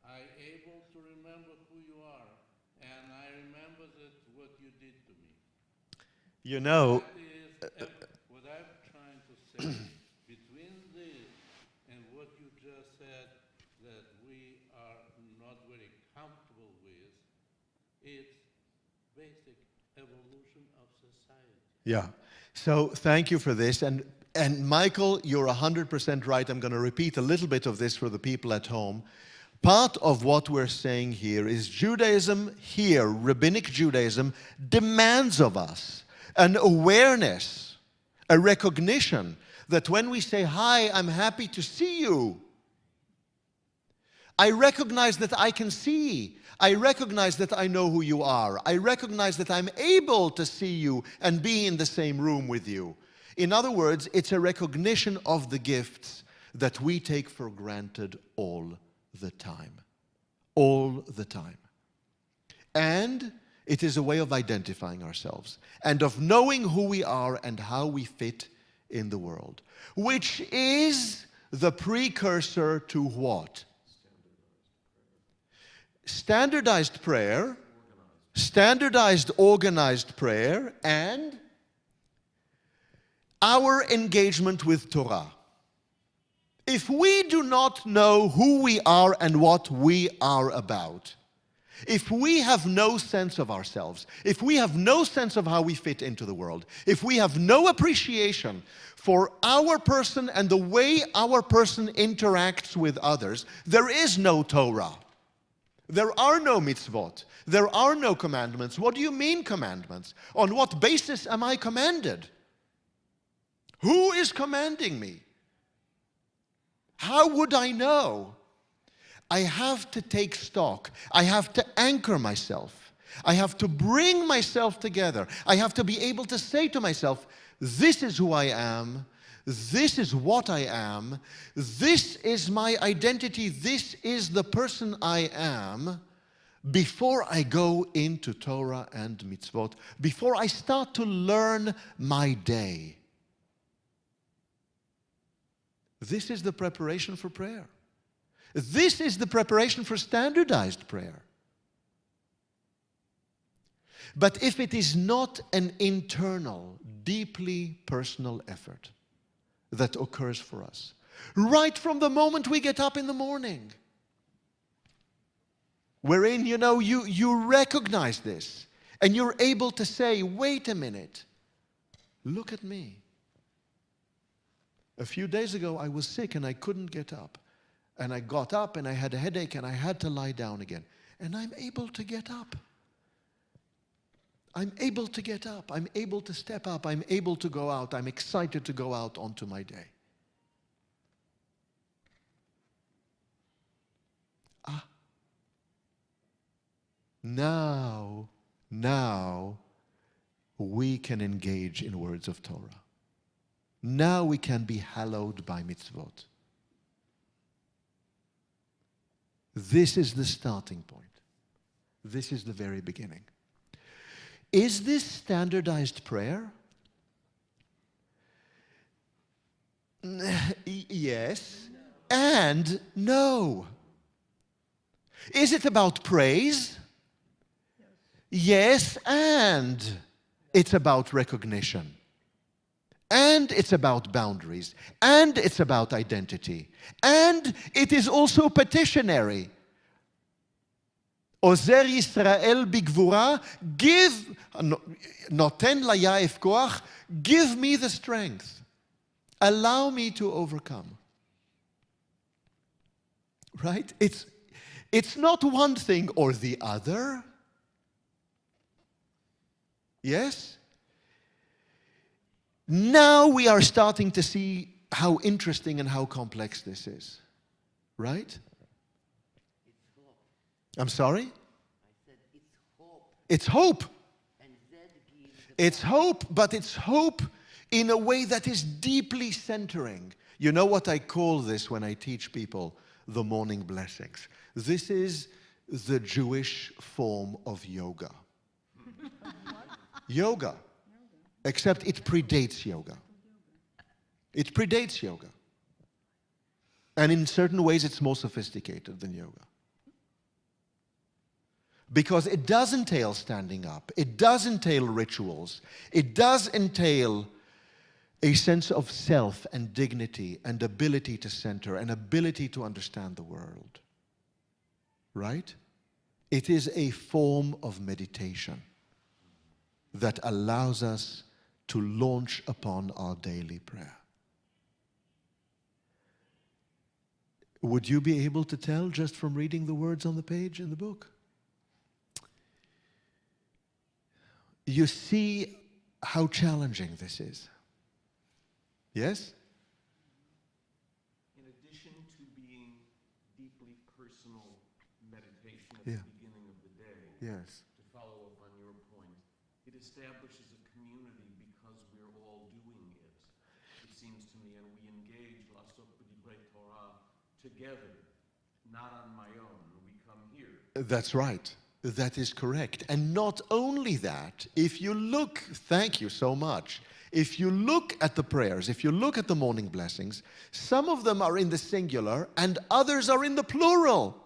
I'm able to remember who you are. And I remember that what you did to me. You know, That is what I'm trying to say. Between this and what you just said, that we are not very comfortable with, it's basic evolution of society. yeah. So thank you for this. And Michael, you're 100% right. I'm going to repeat a little bit of this for the people at home. Part of what we're saying here is Judaism here, Rabbinic Judaism, demands of us an awareness, a recognition that when we say, hi, I'm happy to see you, I recognize that I can see. I recognize that I know who you are. I recognize that I'm able to see you and be in the same room with you. In other words, it's a recognition of the gifts that we take for granted all the time. All the time. And it is a way of identifying ourselves and of knowing who we are and how we fit in the world, which is the precursor to what? Standardized prayer. standardized, organized prayer, and our engagement with Torah. If we do not know who we are and what we are about, if we have no sense of ourselves, if we have no sense of how we fit into the world, if we have no appreciation for our person and the way our person interacts with others, there is no Torah. There are no mitzvot. There are no commandments. What do you mean commandments? On what basis am I commanded? Who is commanding me? How would I know? I have to take stock. I have to anchor myself. I have to bring myself together. I have to be able to say to myself, this is who I am. This is what I am. This is my identity. This is the person I am. Before I go into Torah and mitzvot, before I start to learn my day. This is the preparation for prayer. This is the preparation for standardized prayer. But if it is not an internal, deeply personal effort that occurs for us, right from the moment we get up in the morning, wherein, you recognize this, and you're able to say, wait a minute, look at me. A few days ago, I was sick and I couldn't get up. And I got up and I had a headache and I had to lie down again. And I'm able to get up. I'm able to get up. I'm able to step up. I'm able to go out. I'm excited to go out onto my day. Now we can engage in words of Torah. Now we can be hallowed by mitzvot. This is the starting point. This is the very beginning. Is this standardized prayer? Yes and no. Is it about praise? Yes, and it's about recognition. And it's about boundaries. And it's about identity. And it is also petitionary. Ozer Yisrael bigvura, noten layaef koach, give me the strength. Allow me to overcome. Right? It's not one thing or the other. Yes? Now we are starting to see how interesting and how complex this is. Right? I'm sorry? I said it's hope. It's hope. And that gives the It's hope, but it's hope in a way that is deeply centering. You know what I call this when I teach people? The morning blessings. This is the Jewish form of yoga. Yoga. Except it predates yoga. It predates yoga. And in certain ways it's more sophisticated than yoga. Because it does entail standing up. It does entail rituals. It does entail a sense of self and dignity and ability to center and ability to understand the world. Right? It is a form of meditation that allows us to launch upon our daily prayer. Would you be able to tell just from reading the words on the page in the book? You see how challenging this is. Yes? In addition to being deeply personal meditation at Yeah. the beginning of the day, Yes. to follow up on your point, it establishes a community because we're all doing it seems to me, and we engage Lasok B'divrei Torah together, not on my own. We come here. That's right. That is correct. And not only that, if you look, thank you so much, if you look at the prayers, if you look at the morning blessings, some of them are in the singular and others are in the plural.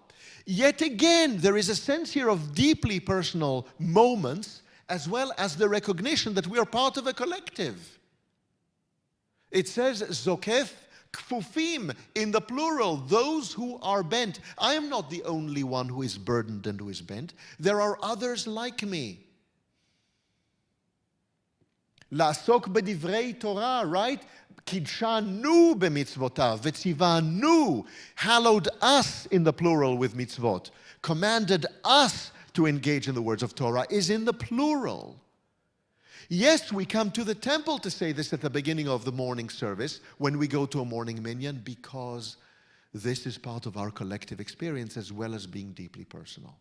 Yet again, there is a sense here of deeply personal moments, as well as the recognition that we are part of a collective. It says, Zokef Kfufim, in the plural, those who are bent. I am not the only one who is burdened and who is bent. There are others like me. La'asok b'divrei Torah, right? Kidshanu b'mitzvotav, v'tzivanu, hallowed us in the plural with mitzvot, commanded us to engage in the words of Torah, is in the plural. Yes, we come to the temple to say this at the beginning of the morning service when we go to a morning minyan, because this is part of our collective experience as well as being deeply personal.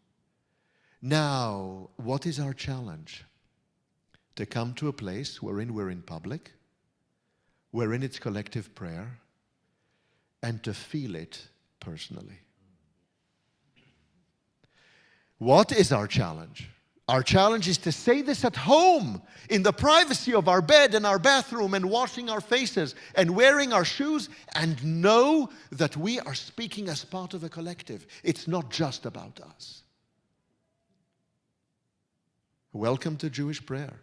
Now, what is our challenge? To come to a place wherein we're in public, wherein it's collective prayer, and to feel it personally. What is our challenge? Our challenge is to say this at home, in the privacy of our bed and our bathroom, and washing our faces and wearing our shoes, and know that we are speaking as part of a collective. It's not just about us. Welcome to Jewish prayer.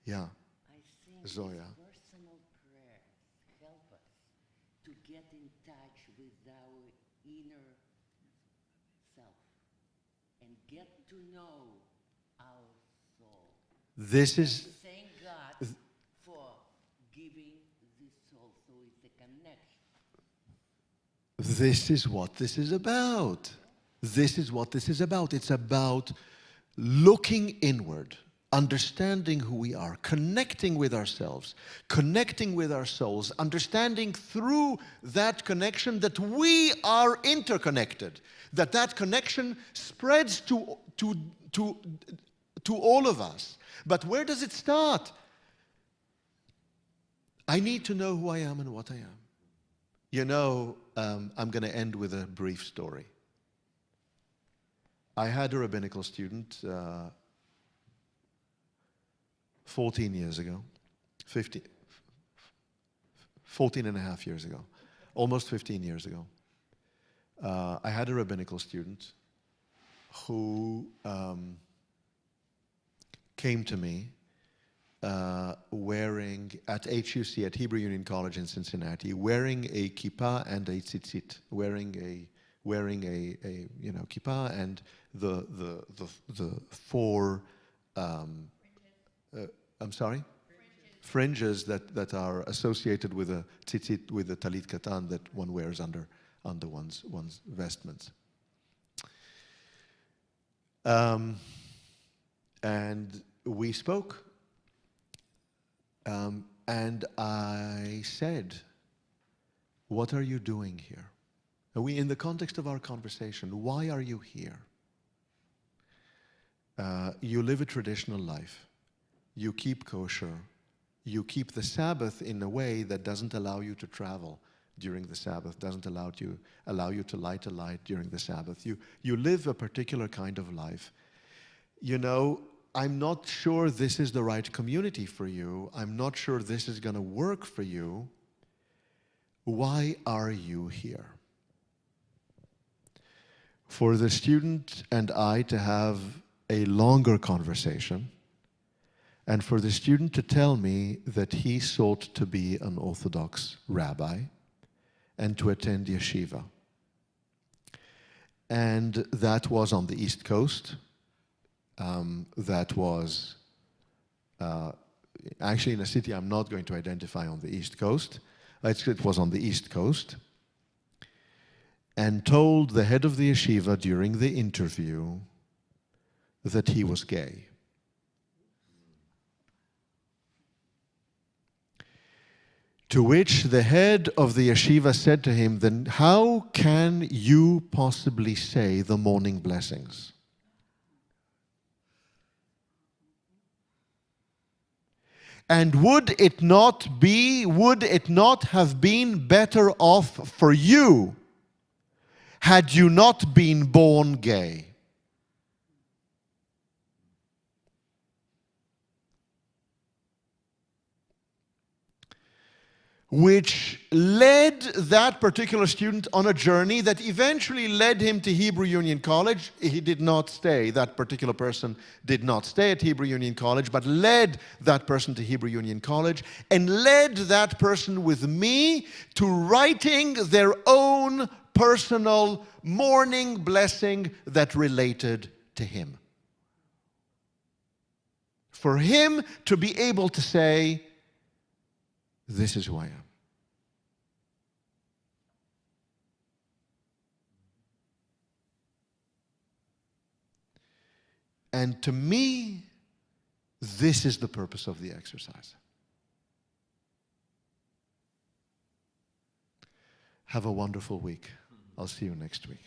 Yeah. I think Zoya. personal prayers help us to get in touch with our inner self and get to know our soul. This is Thank God for giving this soul, so it's a connection. This is what this is about. This is what this is about. It's about looking inward, understanding who we are, connecting with ourselves, connecting with our souls, understanding through that connection that we are interconnected, that connection spreads to all of us. But where does it start? I need to know who I am and what I am. You know, I'm going to end with a brief story. I had a rabbinical student 14 years ago, 14 and a half years ago, almost 15 years ago. I had a rabbinical student who came to me wearing, at HUC, at Hebrew Union College in Cincinnati, wearing a kippah and a tzitzit, wearing a kippah and the four fringes that are associated with a tzitzit, with a talit katan that one wears under one's vestments. And we spoke, and I said, "What are you doing here?" And in the context of our conversation, why are you here? You live a traditional life. You keep kosher. You keep the Sabbath in a way that doesn't allow you to travel during the Sabbath, doesn't allow you to light a light during the Sabbath. You live a particular kind of life. You know, I'm not sure this is the right community for you. I'm not sure this is going to work for you. Why are you here? For the student and I to have a longer conversation, and for the student to tell me that he sought to be an Orthodox rabbi and to attend yeshiva. And that was on the East Coast. That was actually in a city I'm not going to identify on the East Coast. It was on the East Coast. And told the head of the yeshiva during the interview that he was gay. To which the head of the yeshiva said to him, "Then how can you possibly say the morning blessings?" And would it not have been better off for you had you not been born gay? which led that particular student on a journey that eventually led him to Hebrew Union College. He did not stay, that particular person did not stay at Hebrew Union College, but led that person to Hebrew Union College and led that person with me to writing their own personal morning blessing that related to him. For him to be able to say, this is who I am. And to me, this is the purpose of the exercise. Have a wonderful week. I'll see you next week.